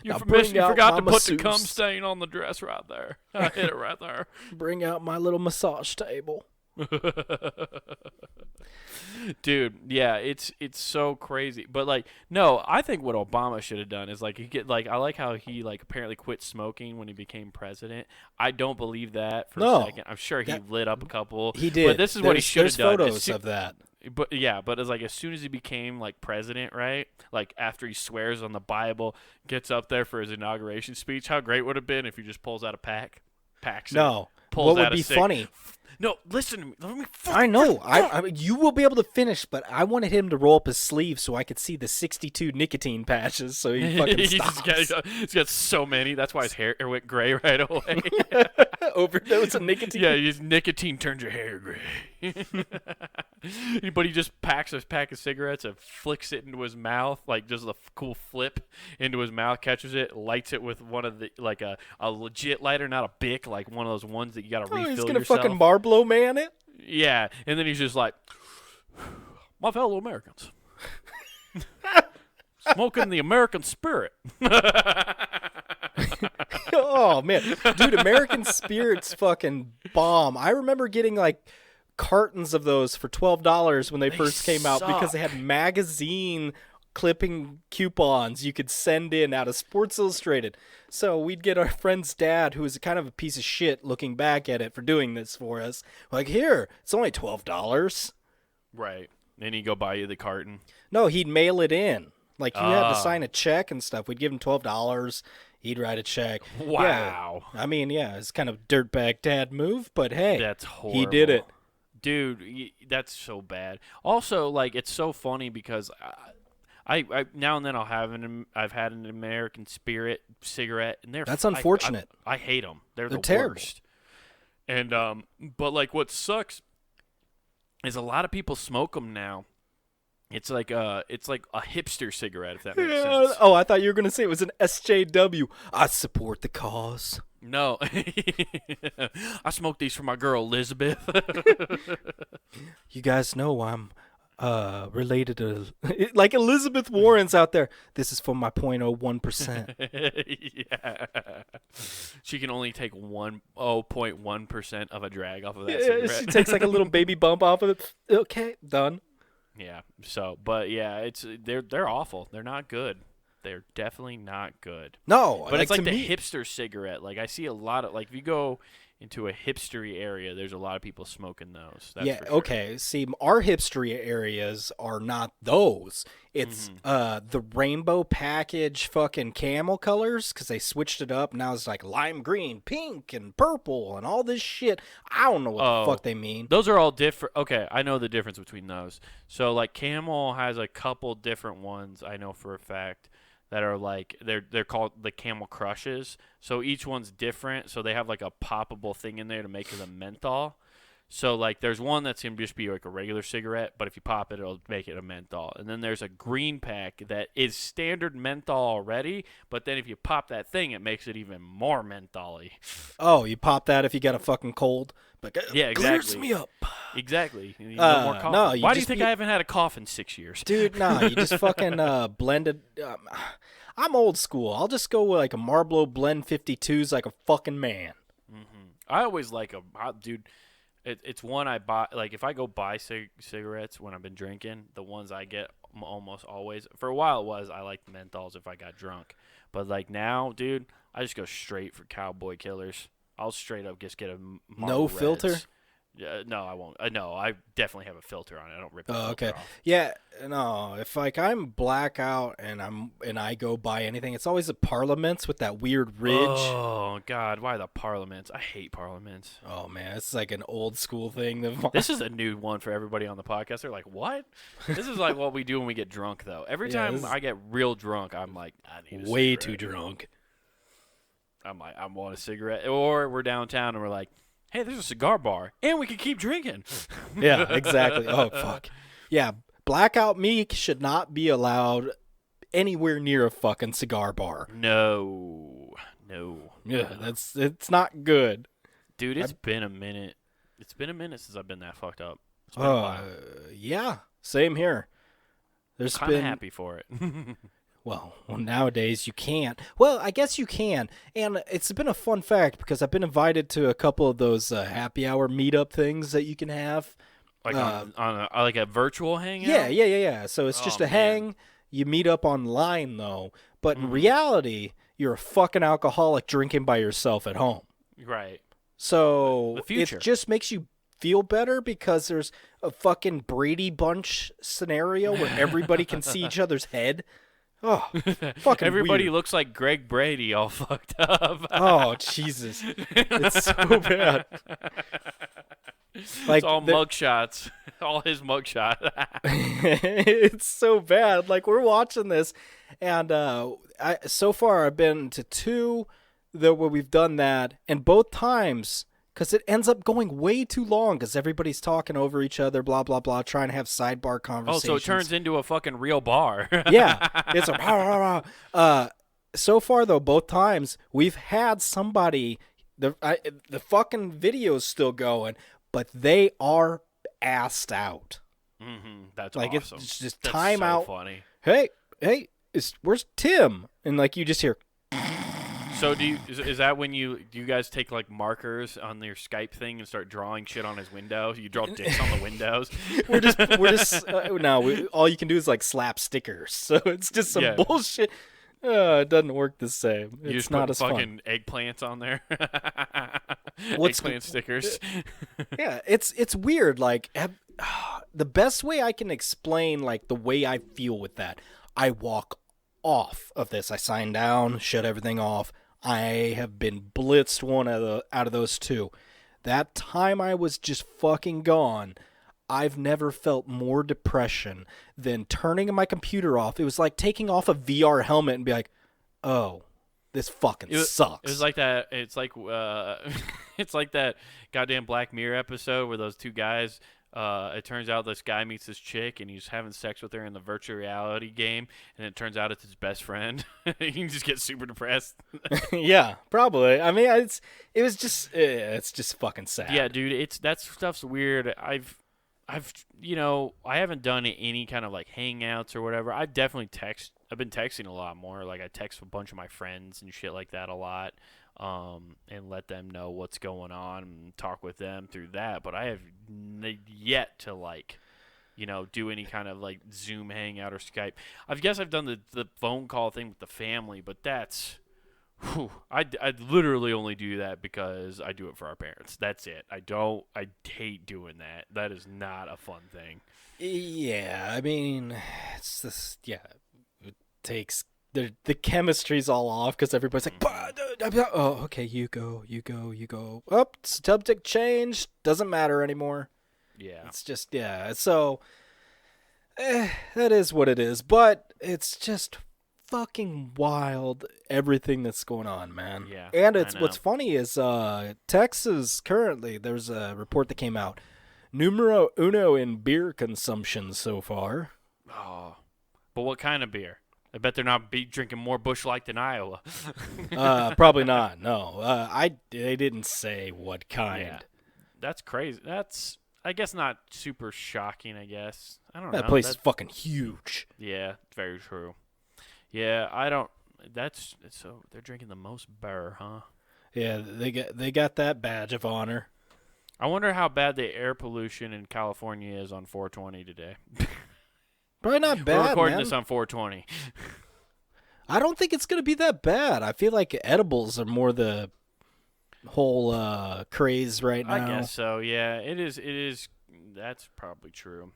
You Now bring out forgot my to put the masseuse. cum stain on the dress right there. I hit it right there. Bring out my little massage table. Dude, yeah, it's so crazy. But like, no, I think what Obama should have done is like I like how he like apparently quit smoking when he became president. I don't believe that for a second. I'm sure he lit up a couple. He did. But this is what he should have done. There's photos of that. But yeah, but it's like as soon as he became like president, right? Like after he swears on the Bible, gets up there for his inauguration speech. How great would it have been if he just pulls out a pack? Packs it. No. pulls what would out a be cig. funny? No, listen to me. Let me I know. You will be able to finish, but I wanted him to roll up his sleeve so I could see the 62 nicotine patches so he fucking stops. He's got so many. That's why his hair went gray right away. Overdose of nicotine. Yeah, his nicotine turns your hair gray. But he just packs a pack of cigarettes and flicks it into his mouth, like just a cool flip into his mouth, catches it, lights it with one of the, like a legit lighter, not a Bic, like one of those ones that you got to refill yourself. He's going to fucking Marlboro Man it? Yeah, and then he's just like, my fellow Americans, smoking the American spirit. Oh, man. Dude, American Spirit's fucking bomb. I remember getting, like, cartons of those for $12 when they first came out because they had magazine clipping coupons you could send in out of Sports Illustrated. So we'd get our friend's dad, who was kind of a piece of shit looking back at it for doing this for us. Like, here, it's only $12. Right. Then he'd go buy you the carton. No, he'd mail it in. Like, you had to sign a check and stuff. We'd give him $12. He'd write a check. Wow. Yeah. I mean, yeah, it's kind of dirtbag dad move, but hey, that's horrible. He did it. Dude, that's so bad. Also, like, it's so funny because I now and then I've had an American Spirit cigarette, and that's unfortunate. I hate them. They're the terrible. Worst. And but like what sucks is a lot of people smoke them now. It's like a hipster cigarette, if that makes sense. Oh, I thought you were gonna say it was an SJW. I support the cause. No, I smoke these for my girl Elizabeth. You guys know I'm related to like Elizabeth Warren's out there. This is for my 0.01%. Yeah, she can only take 0.1% of a drag off of that cigarette. She takes like a little baby bump off of it. Okay, done. Yeah. So, but yeah, they're awful. They're not good. They're definitely not good. No, but it's like the hipster cigarette. Like I see a lot of if you go into a hipstery area, there's a lot of people smoking those. That's for sure. Okay. See, our hipstery areas are not those. It's the rainbow package fucking camel colors because they switched it up. Now it's like lime green, pink, and purple, and all this shit. I don't know what the fuck they mean. Those are all different. Okay, I know the difference between those. So like camel has a couple different ones I know for a fact. That are like they're called the Camel Crushes. So each one's different. So they have like a poppable thing in there to make it a menthol. So like there's one that's gonna just be like a regular cigarette, but if you pop it, it'll make it a menthol. And then there's a green pack that is standard menthol already, but then if you pop that thing, it makes it even more mentholy. Oh, you pop that if you got a fucking cold. But yeah, exactly. Clears me up. Exactly. You need no more cough. No, why do you think I haven't had a cough in 6 years? Dude, nah, you just fucking blended. I'm old school. I'll just go with like a Marlboro Blend 52s like a fucking man. Mm-hmm. I always like them. Dude, it's one I buy. Like if I go buy cigarettes when I've been drinking, the ones I get almost always. For a while it was I liked menthols if I got drunk. But like now, dude, I just go straight for Cowboy Killers. I'll straight up just get a Marlboro no filter. Reds. No, I won't. No, I definitely have a filter on it. I don't rip the filter off. Yeah, no. If like I'm blackout and I go buy anything, it's always the Parliaments with that weird ridge. Oh God, why the Parliaments? I hate Parliaments. Oh man, it's like an old school thing. This is a new one for everybody on the podcast. They're like, what? This is like what we do when we get drunk, though. Every time I get real drunk, I'm like, I need a way cigarette. too drunk. I'm like, I want a cigarette. Or we're downtown and we're like, hey, there's a cigar bar, and we can keep drinking. Yeah, exactly. Oh, fuck. Yeah, blackout me should not be allowed anywhere near a fucking cigar bar. No. Yeah, it's not good. Dude, it's been a minute. It's been a minute since I've been that fucked up. Yeah, same here. There's kind of happy for it. Well, nowadays you can't. Well, I guess you can. And it's been a fun fact because I've been invited to a couple of those happy hour meetup things that you can have. Like on a virtual hangout? Yeah. So it's just a hang. You meet up online, though. But in reality, you're a fucking alcoholic drinking by yourself at home. Right. So it just makes you feel better because there's a fucking Brady Bunch scenario where everybody can see each other's head. Oh, fucking Everybody weird. looks like Greg Brady, all fucked up. Oh, Jesus. It's so bad. It's Like, all mugshots. All his mugshot. it's so bad. Like, we're watching this, and so far I've been to two where we've done that, and both times, because it ends up going way too long because everybody's talking over each other, blah, blah, blah, trying to have sidebar Oh, conversations. so it turns into a fucking real bar. Yeah. It's a rah, rah, rah. So far, though, both times, we've had somebody, the fucking video's still going, but they are assed out. That's like awesome. It's just That's time so out. Funny. Hey, where's Tim? And like you just hear. So is that when you guys take like markers on your Skype thing and start drawing shit on his window? You draw dicks on the windows. we're just no. All you can do is like slap stickers. So it's just some bullshit. It doesn't work the same. You It's just not put as fucking fun. eggplants on there. What's eggplant stickers? Yeah, it's weird. Like the best way I can explain like the way I feel with that, I walk off of this. I sign down, shut everything off. I have been blitzed one out of those two. That time I was just fucking gone. I've never felt more depression than turning my computer off. It was like taking off a VR helmet and be like, oh, this fucking sucks. It was like that. It's like it's like that goddamn Black Mirror episode where those two guys. It turns out this guy meets this chick and he's having sex with her in the virtual reality game, and it turns out it's his best friend. You can just get super depressed. Yeah, probably. I mean, it's just fucking sad. Yeah, dude, that stuff's weird. I've I haven't done any kind of like hangouts or whatever. I've been texting a lot more. Like I text a bunch of my friends and shit like that a lot, and let them know what's going on and talk with them through that. But I have yet to like, do any kind of like Zoom hangout or Skype. I guess I've done the phone call thing with the family, but that's. I'd literally only do that because I do it for our parents. That's it. I hate doing that. That is not a fun thing. Yeah, I mean, it's just, yeah, it takes, the chemistry's all off because everybody's like, oh, okay, you go. Oh, subject changed. Doesn't matter anymore. Yeah. It's just, yeah, so, that is what it is, but it's just fucking wild everything that's going on, man. Yeah. And what's funny is Texas currently, there's a report that came out, numero uno in beer consumption so far. Oh. But what kind of beer? I bet they're not drinking more Busch Light than Iowa. Probably not. No. They didn't say what kind. Yeah. That's crazy. That's, I guess, not super shocking, I guess. I don't know. That place is fucking huge. Yeah, very true. Yeah, so they're drinking the most beer, huh? Yeah, they got that badge of honor. I wonder how bad the air pollution in California is on 420 today. Probably not bad, We're recording man. this on 420. I don't think it's going to be that bad. I feel like edibles are more the whole craze right now. I guess so, yeah. It is. That's probably true.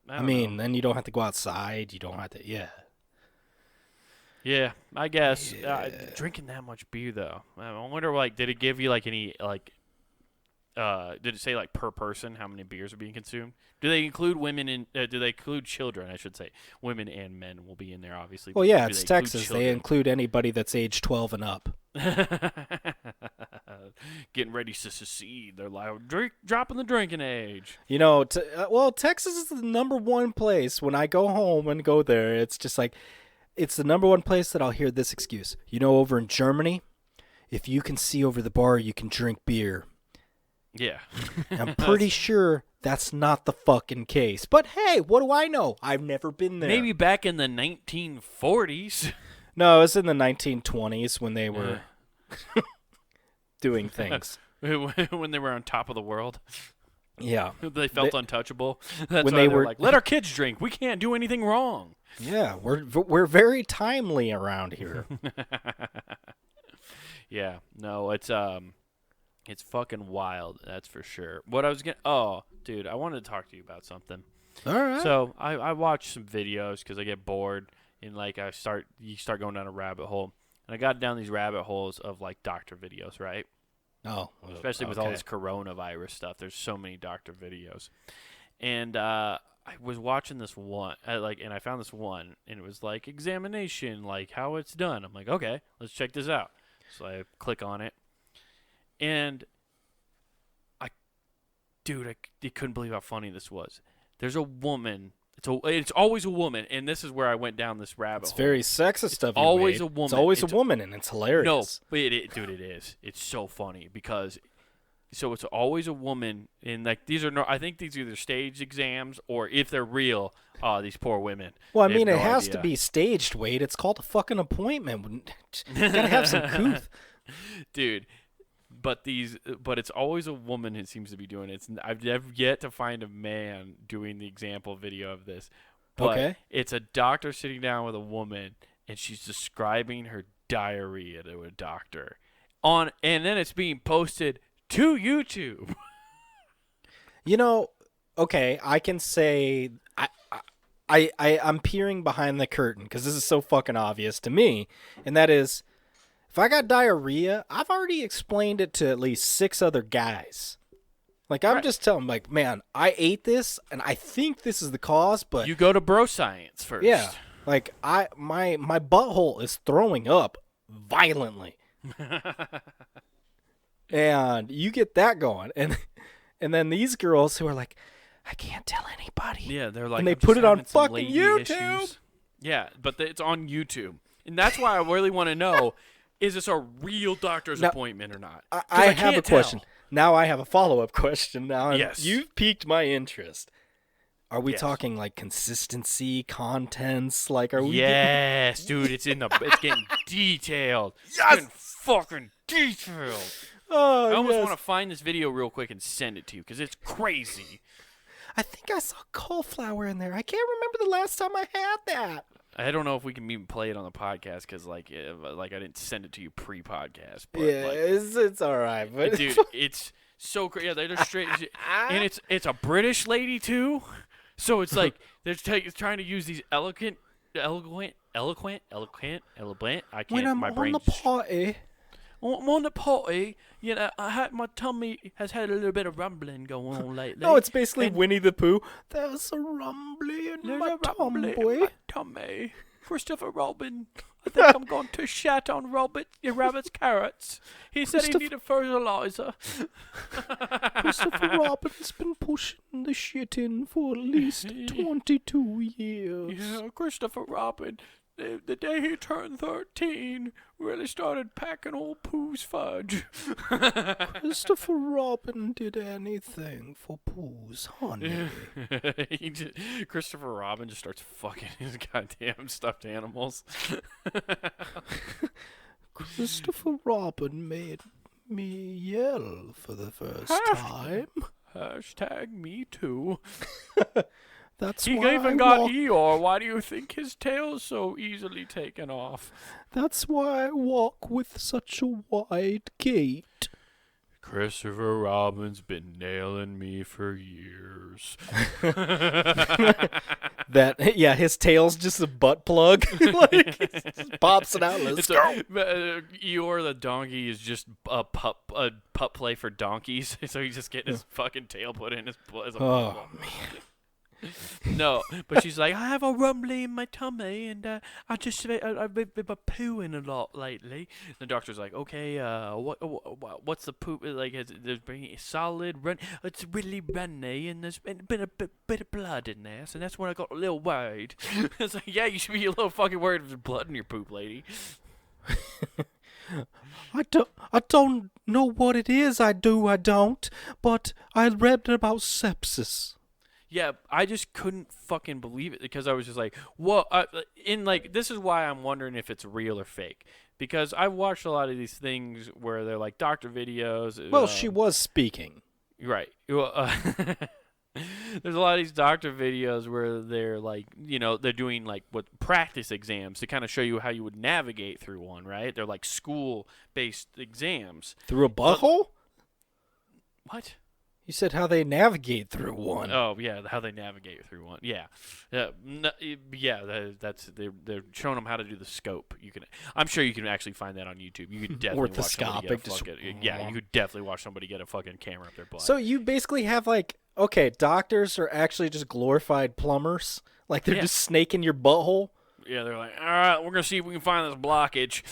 I mean, then you don't have to go outside. You don't have to, yeah. Yeah, I guess. Yeah. Drinking that much beer, though. I wonder, like, did it give you, like, any, like, did it say, like, per person how many beers are being consumed? Do they include women in, do they include children, I should say? Women and men will be in there, obviously. Well, yeah, it's Texas. They include anybody that's age 12 and up. Getting ready to secede. They're like, dropping the drinking age. Texas is the number one place. When I go home and go there, it's just like, it's the number one place that I'll hear this excuse. Over in Germany, if you can see over the bar, you can drink beer. Yeah. I'm pretty sure that's not the fucking case. But hey, what do I know? I've never been there. Maybe back in the 1940s. No, it was in the 1920s when they were doing things. When they were on top of the world. Yeah. They felt untouchable. That's when why they were were like, let our kids drink. We can't do anything wrong. Yeah, we're very timely around here. Yeah, no, it's fucking wild. That's for sure. What I was dude, I wanted to talk to you about something. All right. So I watch some videos because I get bored, and like you start going down a rabbit hole, and I got down these rabbit holes of like doctor videos, right? Oh, especially with all this coronavirus stuff. There's so many doctor videos, and I was watching this one, and I found this one, and it was like examination, like how it's done. I'm like, okay, let's check this out. So I click on it, and I couldn't believe how funny this was. There's a woman. It's always a woman, and this is where I went down this rabbit hole. It's very sexist of you, always Wade. a woman. It's always a woman, and it's hilarious. No, but dude, it is. It's so funny because so it's always a woman, and like these are I think these are either staged exams or if they're real, these poor women. Well, I mean, it has to be staged, Wade. It's called a fucking appointment. You gotta have some couth, dude. But it's always a woman who seems to be doing it. I've never yet to find a man doing the example video of this. But it's a doctor sitting down with a woman, and she's describing her diarrhea to a doctor, and then it's being posted to YouTube. You know, okay, I can say I'm peering behind the curtain because this is so fucking obvious to me, and that is, if I got diarrhea, I've already explained it to at least 6 other guys. Like, I'm just telling them, like, man, I ate this, and I think this is the cause, but... You go to bro science first. Yeah. Like, my butthole is throwing up violently. And you get that going. And then these girls who are like, I can't tell anybody. Yeah, they're like... And they put it on fucking YouTube. Issues. Yeah, but it's on YouTube. And that's why I really want to know... Is this a real doctor's appointment or not? I have a question. Now I have a follow-up question. Now yes. You've piqued my interest. Are we talking like consistency, contents? Like, are we? Yes, dude. It's getting detailed. Yes, it's getting fucking detailed. Oh, I almost want to find this video real quick and send it to you because it's crazy. I think I saw cauliflower in there. I can't remember the last time I had that. I don't know if we can even play it on the podcast because, like I didn't send it to you pre-podcast. But yeah, it's all right. But dude, it's so great. Yeah, they're straight, and it's a British lady too. So it's like they're trying to use these eloquent. I can't. When I'm on the potty. I'm on the potty, you know, my tummy has had a little bit of rumbling going on lately. No, it's basically Winnie the Pooh. There's a rumbling in my tummy. Christopher Robin. I think I'm going to shat on Rabbit's carrots. He said he needed fertilizer. Christopher Robin's been pushing the shit in for at least 22 years. Yeah, Christopher Robin. The day he turned 13, really started packing old Pooh's fudge. Christopher Robin did anything for Pooh's honey. Christopher Robin just starts fucking his goddamn stuffed animals. Christopher Robin made me yell for the first time. Hashtag me too. That's he why even got Eeyore. Why do you think his tail's so easily taken off? That's why I walk with such a wide gait. Christopher Robin's been nailing me for years. His tail's just a butt plug. Like, it just pops it out. Let's go. Eeyore the donkey is just a pup play for donkeys. So he's just getting his fucking tail put in his as a man. No, but she's like, I have a rumbling in my tummy, and I've been pooing a lot lately. The doctor's like, okay, what's the poop like? There's been solid run. It's really runny, and there's been a bit of blood in there, so that's when I got a little worried. It's like, yeah, you should be a little fucking worried if there's blood in your poop, lady. I don't know what it is. I don't. But I read about sepsis. Yeah, I just couldn't fucking believe it because I was just like, "What?" This is why I'm wondering if it's real or fake because I've watched a lot of these things where they're like doctor videos. Well, she was speaking, right? Well, there's a lot of these doctor videos where they're like, you know, they're doing like practice exams to kind of show you how you would navigate through one, right? They're like school-based exams through a butthole. What? You said how they navigate through one. Oh yeah, how they navigate through one. Yeah, they're showing them how to do the scope. I'm sure you can actually find that on YouTube. You could definitely watch somebody get you could definitely watch somebody get a fucking camera up their butt. So you basically have doctors are actually just glorified plumbers. Like they're just snaking your butthole. Yeah, they're like, all right, we're gonna see if we can find this blockage.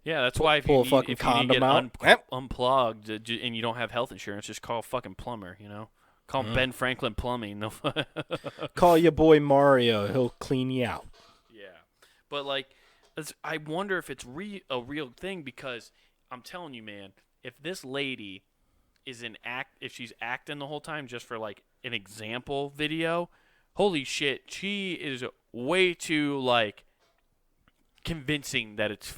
Yeah, that's why if you get unplugged and you don't have health insurance, just call a fucking plumber, Call Ben Franklin Plumbing. Call your boy Mario. He'll clean you out. Yeah. But, I wonder if it's a real thing because I'm telling you, man, if this lady is if she's acting the whole time just for, an example video, holy shit, she is way too, convincing that it's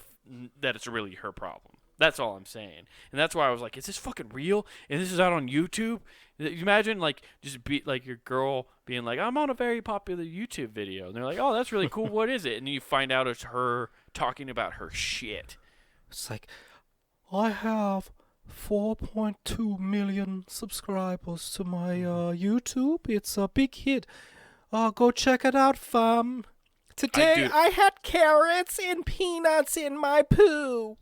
really her problem. That's all I'm saying. And that's why I was like, is this fucking real? And this is out on YouTube? You imagine, just be your girl being like, I'm on a very popular YouTube video. And they're like, oh, that's really cool. What is it? And you find out it's her talking about her shit. It's like, I have 4.2 million subscribers to my YouTube. It's a big hit. Go check it out, fam. Today I had carrots and peanuts in my poo.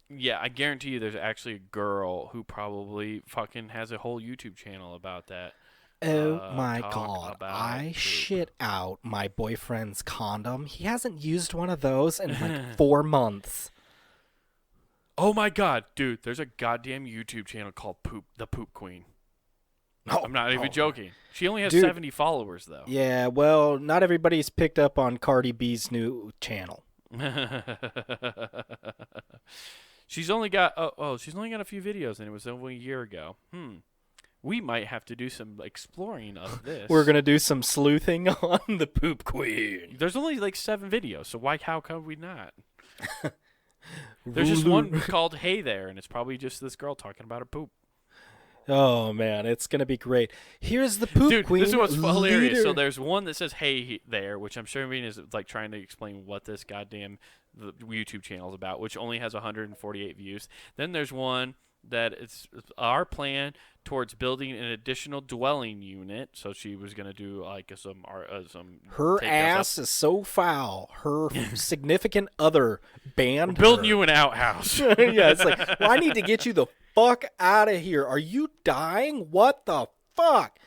Yeah, I guarantee you there's actually a girl who probably fucking has a whole YouTube channel about that. Oh my God. I shit out my boyfriend's condom. He hasn't used one of those in 4 months. Oh my God, dude, there's a goddamn YouTube channel called The Poop Queen. I'm not even joking. She only has 70 followers, though. Yeah, well, not everybody's picked up on Cardi B's new channel. She's only got a few videos, and it was only a year ago. We might have to do some exploring of this. We're gonna do some sleuthing on the Poop Queen. There's only 7 videos, so how come we not? There's just one called Hey There, and it's probably just this girl talking about her poop. Oh, man, it's going to be great. Here's the Poop Queen. This is what's hilarious. So there's one that says, hey there, which I'm sure is trying to explain what this goddamn YouTube channel is about, which only has 148 views. Then there's one that it's our plan towards building an additional dwelling unit. So she was going to do some. Her ass is so foul. Her significant other banned We're building her. You an outhouse. Yeah, it's like, well, I need to get you the fuck out of here. Are you dying? What the fuck?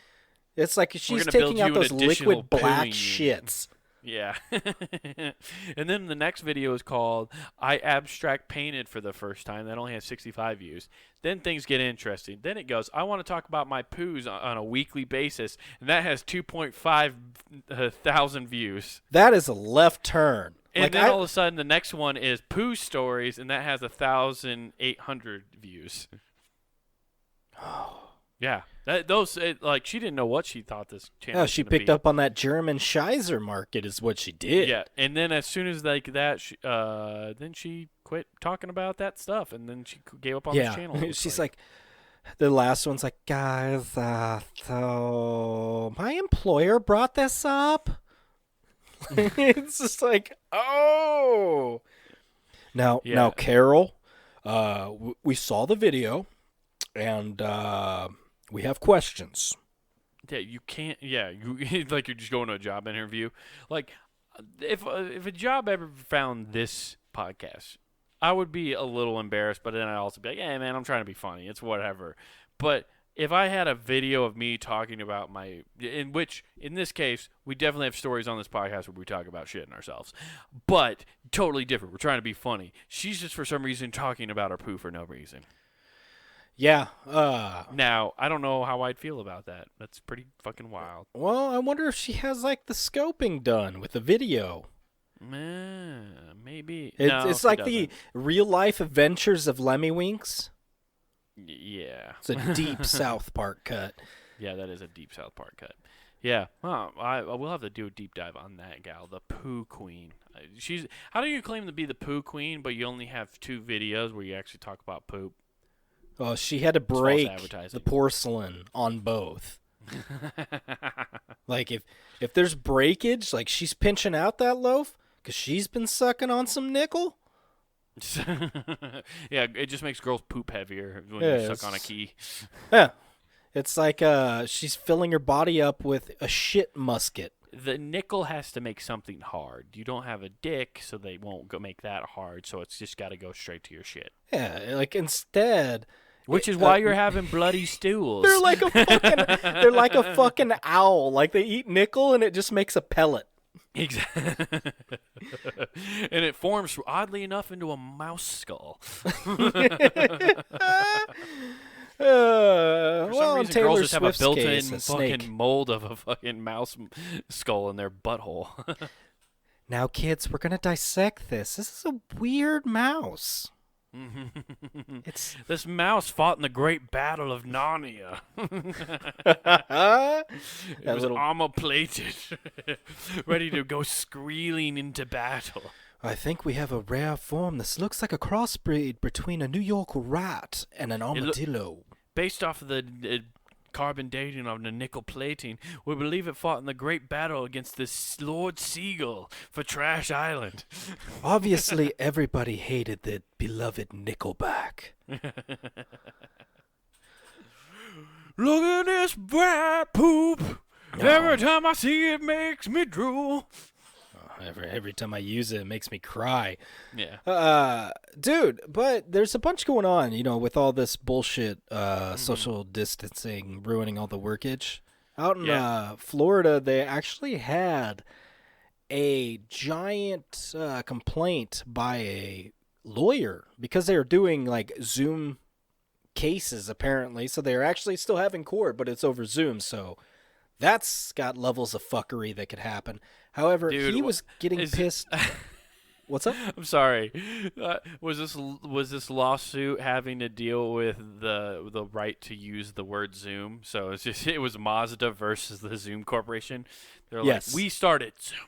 It's like she's taking out those liquid black shits. Yeah. And then the next video is called I Abstract Painted for the First Time. That only has 65 views. Then things get interesting. Then it goes, I want to talk about my poos on a weekly basis. And that has 2.5 thousand views. That is a left turn. And then all of a sudden the next one is poo stories, and that has 1,800 views. Yeah. She didn't know what she thought this channel was she picked up on that German Scheiser market is what she did. Yeah, and then as soon as that, then she quit talking about that stuff, and then she gave up on the channel. She's like, the last one's like, guys, so my employer brought this up. It's just like, oh. Now, Carol, we saw the video, and we have questions. Yeah, you can't. Yeah, you you're just going to a job interview. If a job ever found this podcast, I would be a little embarrassed, but then I'd also be like, "Hey, man, I'm trying to be funny. It's whatever." But if I had a video of me talking about in this case, we definitely have stories on this podcast where we talk about shitting ourselves, but totally different. We're trying to be funny. She's just for some reason talking about her poo for no reason. Yeah. Now, I don't know how I'd feel about that. That's pretty fucking wild. Well, I wonder if she has the scoping done with the video. Maybe. It's like the real life adventures of Lemmywinks. Yeah. It's a deep South Park cut. Yeah, that is a deep South Park cut. Yeah. I will have to do a deep dive on that gal, the Pooh Queen. How do you claim to be the Pooh Queen, but you only have 2 videos where you actually talk about poop? Oh, she had to break the porcelain on both. If there's breakage, she's pinching out that loaf because she's been sucking on some nickel. Yeah, it just makes girls poop heavier when Yeah, you suck on a key. Yeah. It's like she's filling her body up with a shit musket. The nickel has to make something hard. You don't have a dick, so they won't go make that hard. So it's just got to go straight to your shit. Yeah, like instead, which is why you're having bloody stools. they're like a fucking owl. Like they eat nickel and it just makes a pellet. Exactly. And it forms oddly enough into a mouse skull. For some reason, Taylor girls just Swift's have a case, built-in a fucking snake. mold of a fucking mouse skull in their butthole. Now, kids, we're gonna dissect this. This is a weird mouse. It's This mouse fought in the great battle of Narnia. It was armor-plated, ready to go squealing into battle. I think we have a rare form. This looks like a crossbreed between a New York rat and an armadillo. Based off of the carbon dating of the nickel plating, we believe it fought in the great battle against the Lord Seagull for Trash Island. Obviously, everybody hated the beloved Nickelback. Look at this rat poop. No. Every time I see it makes me drool. Every time I use it, it makes me cry. Yeah. Dude, but there's a bunch going on, with all this bullshit, social distancing, ruining all the workage. Out in Florida, they actually had a giant complaint by a lawyer because they were doing, like, Zoom cases, apparently. So they're actually still having court, but it's over Zoom, so that's got levels of fuckery that could happen. However, Dude, he was getting pissed. What's up? I'm sorry. Was this lawsuit having to deal with the right to use the word Zoom? So it was Mazda versus the Zoom Corporation. They're like, we started Zoom.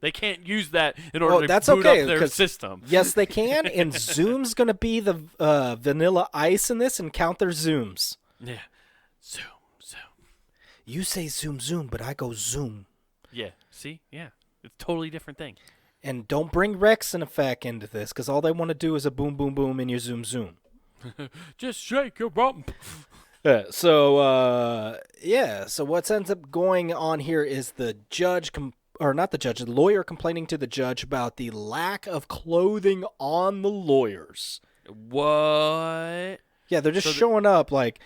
They can't use that in order to boot up their system. Yes, they can, and Zoom's gonna be the vanilla ice in this and count their Zooms. Yeah, Zoom. You say Zoom, but I go Zoom. Yeah. See? Yeah. It's a totally different thing. And don't bring Rex and Effect into this, because all they want to do is a boom, boom, boom in your Zoom. Just shake your rump. So what ends up going on here is the lawyer complaining to the judge about the lack of clothing on the lawyers. What? Yeah, they're just showing up, like,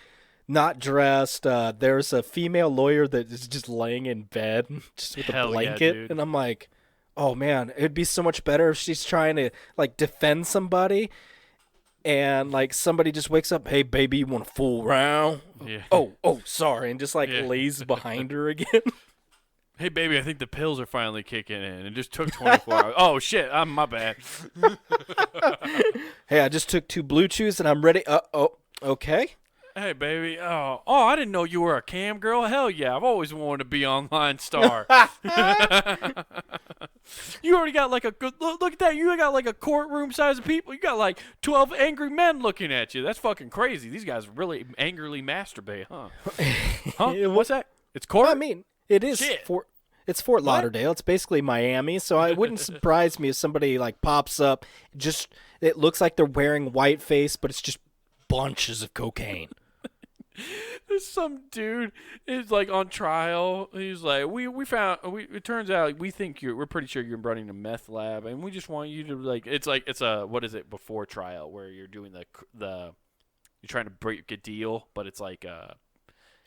not dressed. There's a female lawyer that is just laying in bed just with a blanket. Yeah, and I'm like, oh, man, it'd be so much better if she's trying to, like, defend somebody. And, like, somebody just wakes up, hey, baby, you want to fool around? Yeah. Oh, sorry. And just, like, lays behind her again. Hey, baby, I think the pills are finally kicking in. It just took 24 hours. Oh, shit. My bad. Hey, I just took 2 Blue Chews and I'm ready. Okay. Hey, baby. Oh, I didn't know you were a cam girl. Hell yeah. I've always wanted to be online star. You already got like look at that. You got like a courtroom size of people. You got like 12 angry men looking at you. That's fucking crazy. These guys really angrily masturbate, huh? What's that? It's court? Well, I mean, it is it's Fort Lauderdale. It's basically Miami, so it wouldn't surprise me if somebody like pops up. It looks like they're wearing whiteface, but it's just bunches of cocaine. Some dude is like on trial. He's like, it turns out we're pretty sure you're running a meth lab, and we just want you to it's a what is it before trial where you're doing you're trying to break a deal, but it's like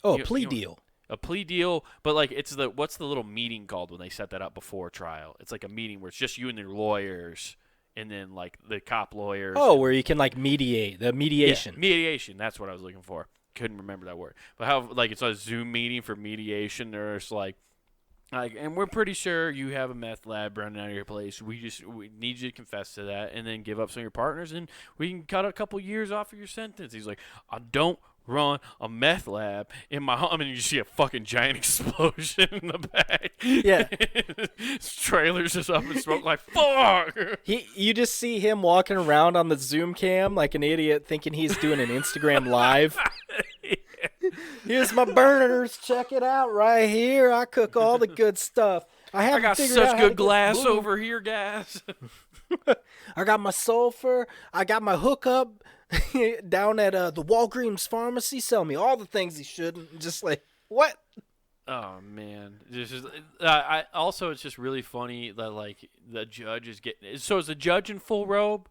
plea deal. A plea deal, but like what's the little meeting called when they set that up before trial? It's like a meeting where it's just you and your lawyers, and then like the cop lawyers. Oh, where you can like mediate the mediation. Yeah, mediation. That's what I was looking for. Couldn't remember that word. But how like it's a Zoom meeting for mediation. There's like, and we're pretty sure you have a meth lab running out of your place. We need you to confess to that, and then give up some of your partners, and we can cut a couple years off of your sentence. He's like, I don't run a meth lab in my home, and you see a fucking giant explosion in the back. Yeah. His trailer's just up in smoke like, fuck! You just see him walking around on the Zoom cam like an idiot thinking he's doing an Instagram live. Yeah. Here's my burners. Check it out right here. I cook all the good stuff. I got such good glass over here, guys. I got my sulfur. I got my hookup down at the Walgreens pharmacy. Sell me all the things he shouldn't. Just like, what? Oh man, this is. I also, it's just really funny that like the judge is getting. So is the judge in full robe?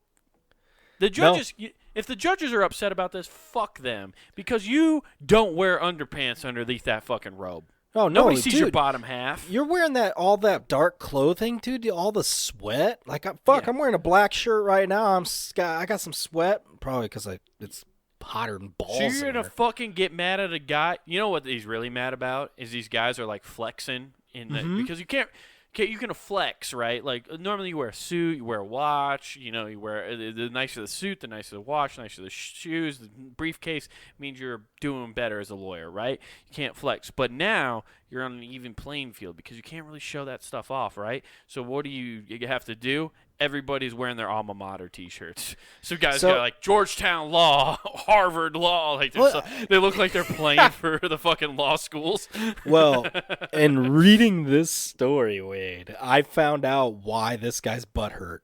The judges. No. If the judges are upset about this, fuck them, because you don't wear underpants underneath that fucking robe. Oh no! Nobody sees your bottom half. You're wearing all that dark clothing, dude. All the sweat. Like, I'm wearing a black shirt right now. I got some sweat, probably because it's hotter than balls. So you're gonna fucking get mad at a guy? You know what he's really mad about is these guys are like flexing because you can't. Okay, you can flex, right? Like normally you wear a suit, you wear a watch, you wear the nicer the suit, the nicer the watch, the nicer the shoes, the briefcase means you're doing better as a lawyer, right? You can't flex. But now you're on an even playing field because you can't really show that stuff off, right? So what do you have to do? Everybody's wearing their alma mater T-shirts. So guys got like Georgetown Law, Harvard Law, like they look like they're playing for the fucking law schools. Well, in reading this story, Wade, I found out why this guy's butt hurt,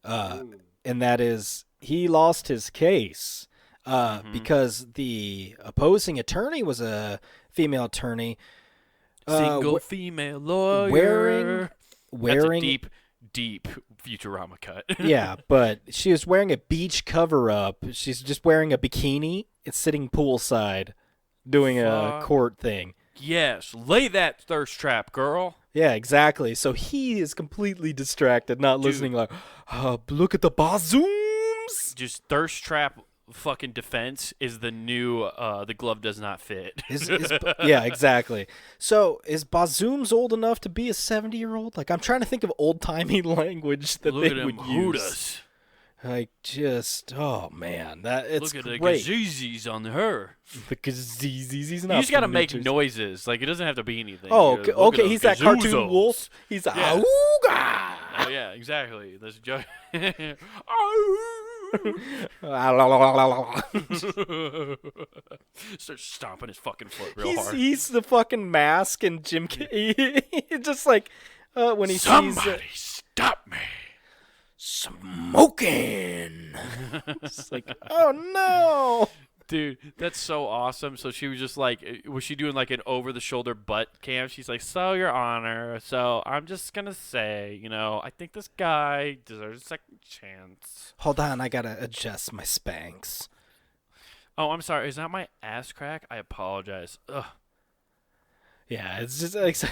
and that is he lost his case because the opposing attorney was a female attorney, single female lawyer, wearing That's a deep Futurama cut. Yeah, but she was wearing a beach cover-up. She's just wearing a bikini. It's sitting poolside doing a court thing. Yes, lay that thirst trap, girl. Yeah, exactly. So he is completely distracted, not listening like, look at the bazooms. Just thirst trap fucking defense is the new the glove does not fit. Yeah, exactly. So is Bazooms old enough to be a 70-year-old? Like, I'm trying to think of old-timey language that they would use. Like, just, oh man, it's look at great. The gazizis on her. The gazizis, he's not. You just gotta make noises. Like, it doesn't have to be anything. Oh, okay. He's that cartoon wolf. He's like, yeah. Auga! Oh yeah, exactly. That's joke. Starts stomping his fucking foot real hard. He's the fucking Mask and Jim Carrey. Just like when he Somebody stop me. Smoking. It's like, oh no. Dude, that's so awesome. So she was just like, was she doing like an over-the-shoulder butt cam? She's like, so, Your Honor, so I'm just going to say, I think this guy deserves a second chance. Hold on, I got to adjust my Spanx. Oh, I'm sorry. Is that my ass crack? I apologize. Ugh. Yeah, it's just like so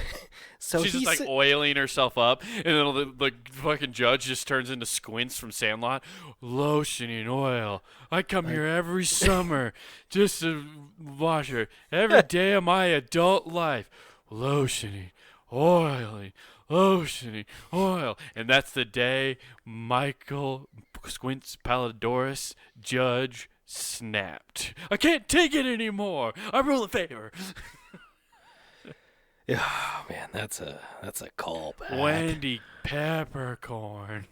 she's just like oiling herself up, and then the fucking judge just turns into Squints from Sandlot. Lotion and oil. I come here every summer just to wash her every day of my adult life. Lotioning, oiling, lotioning, oil, and that's the day Michael Squints Palladorus, judge, snapped. I can't take it anymore. I rule in favor. Oh, man, that's a callback. Wendy Peppercorn.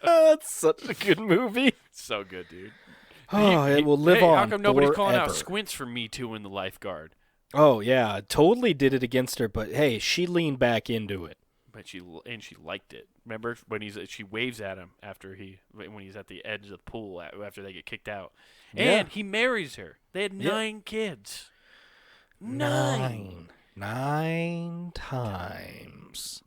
That's such a good movie. So good, dude. Oh, it will live on. How come nobody calling out forever. Squints for Me Too in the lifeguard? Oh yeah, totally did it against her, but hey, she leaned back into it. But she liked it. Remember when she waves at him when he's at the edge of the pool after they get kicked out, and he marries her. They had 9 kids. 9 times.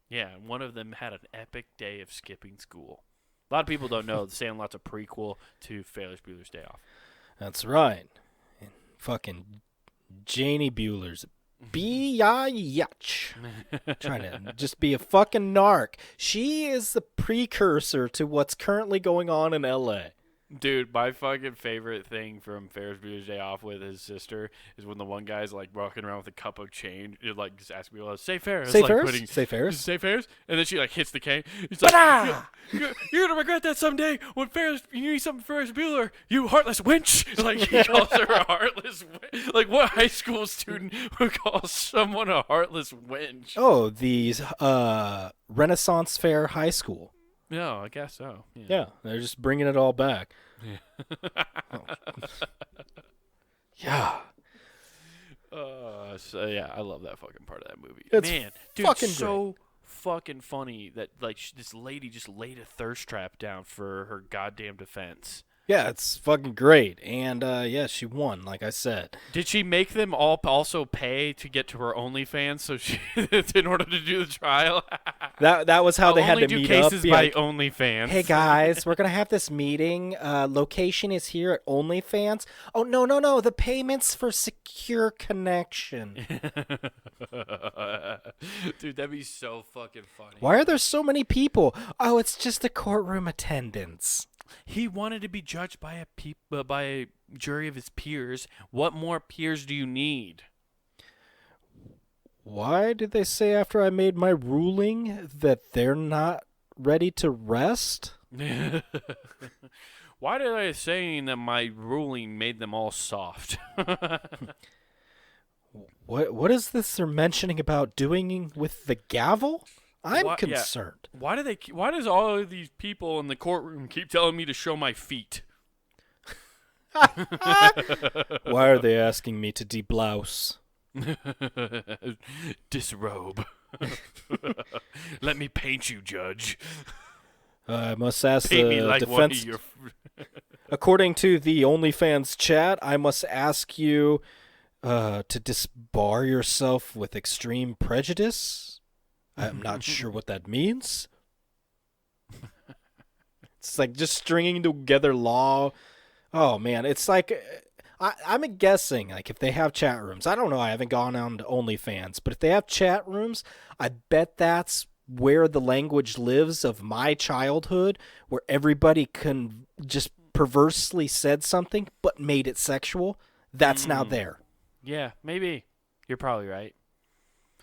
Yeah, and one of them had an epic day of skipping school. A lot of people don't know The Sandlot's a prequel to Ferris Bueller's Day Off. That's right. And fucking Janie Bueller's biatch. Trying to just be a fucking narc. She is the precursor to what's currently going on in L.A. Dude, my fucking favorite thing from Ferris Bueller's Day Off with his sister is when the one guy's like walking around with a cup of change, like just asking people, "Say Ferris, say like Ferris, say Ferris, say Ferris," and then she like hits the cane. He's like, "You're gonna regret that someday when you need something Ferris Bueller, you heartless wench." Like he calls her a heartless wench. Like what high school student would call someone a heartless wench? Oh, these Renaissance Fair High School. No, I guess so. Yeah, they're just bringing it all back. Yeah. Yeah. So yeah, I love that fucking part of that movie. It's Man, dude, fucking so great. fucking funny that like this lady just laid a thirst trap down for her goddamn defense. Yeah, it's fucking great. And, yeah, she won, like I said. Did she make them all also pay to get to her OnlyFans so she in order to do the trial? That was how they had to meet up. Only do cases by OnlyFans. Hey, guys, we're going to have this meeting. Location is here at OnlyFans. Oh, no. The payment's for secure connection. Dude, that'd be so fucking funny. Why are there so many people? Oh, it's just the courtroom attendance. He wanted to be judged by a jury of his peers. What more peers do you need? Why did they say after I made my ruling that they're not ready to rest? Why did I saying that my ruling made them all soft? What is this they're mentioning about doing with the gavel? I'm concerned. Yeah. Why does all of these people in the courtroom keep telling me to show my feet? Why are they asking me to deblouse? Disrobe. Let me paint you, Judge. I must ask Paint the me like defense. one of your... According to the OnlyFans chat, I must ask you to disbar yourself with extreme prejudice. I'm not sure what that means. It's like just stringing together law. Oh, man. It's like, I'm guessing, like, if they have chat rooms. I don't know. I haven't gone on to OnlyFans. But if they have chat rooms, I bet that's where the language lives of my childhood, where everybody can just perversely said something but made it sexual. That's now there. Yeah, maybe. You're probably right.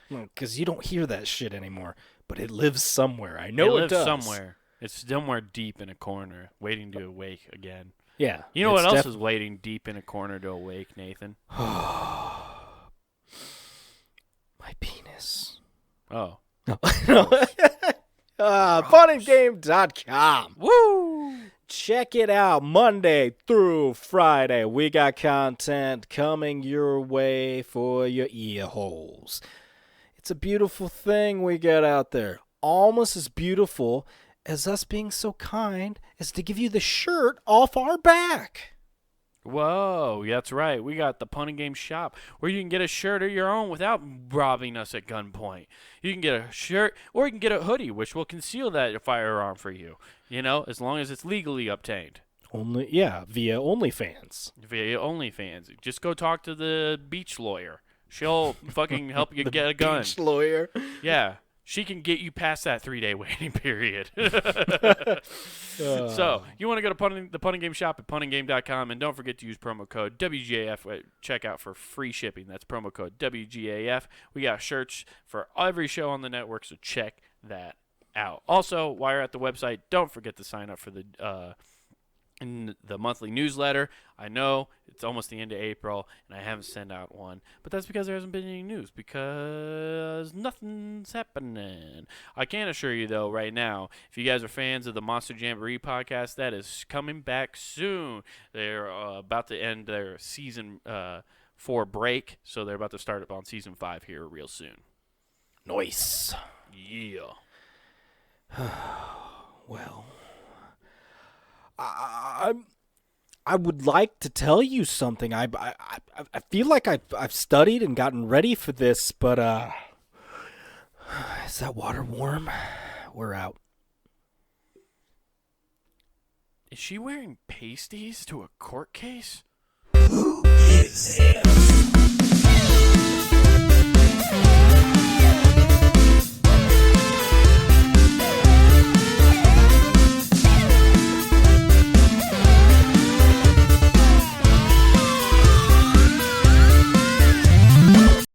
Because you don't hear that shit anymore, but it lives somewhere. I know it does. Somewhere. It's somewhere deep in a corner, waiting to awake again. Yeah. You know what else is waiting deep in a corner to awake, Nathan? My penis. Oh. Funandgame.com. Woo! Check it out. Monday through Friday, we got content coming your way for your ear holes. It's a beautiful thing we get out there. Almost as beautiful as us being so kind as to give you the shirt off our back. Whoa, that's right. We got the Pun and Game shop where you can get a shirt of your own without robbing us at gunpoint. You can get a shirt or you can get a hoodie, which will conceal that firearm for you, you know, as long as it's legally obtained. Via OnlyFans. Via OnlyFans. Just go talk to the beach lawyer. She'll fucking help you get a gun. Beach lawyer. Yeah. She can get you past that 3-day waiting period. So, you want to go to the Pun and Game shop at punandgame.com, and don't forget to use promo code WGAF at checkout for free shipping. That's promo code WGAF. We got shirts for every show on the network, so check that out. Also, while you're at the website, don't forget to sign up for the monthly newsletter. I know it's almost the end of April and I haven't sent out one, but that's because there hasn't been any news, because nothing's happening. I can assure you though right now, if you guys are fans of the Monster Jamboree podcast, that is coming back soon. They're about to end their season 4 break, so they're about to start up on season 5 here real soon. Nice. Yeah. Well, I would like to tell you something. I feel like I've studied and gotten ready for this, but is that water warm? We're out. Is she wearing pasties to a court case?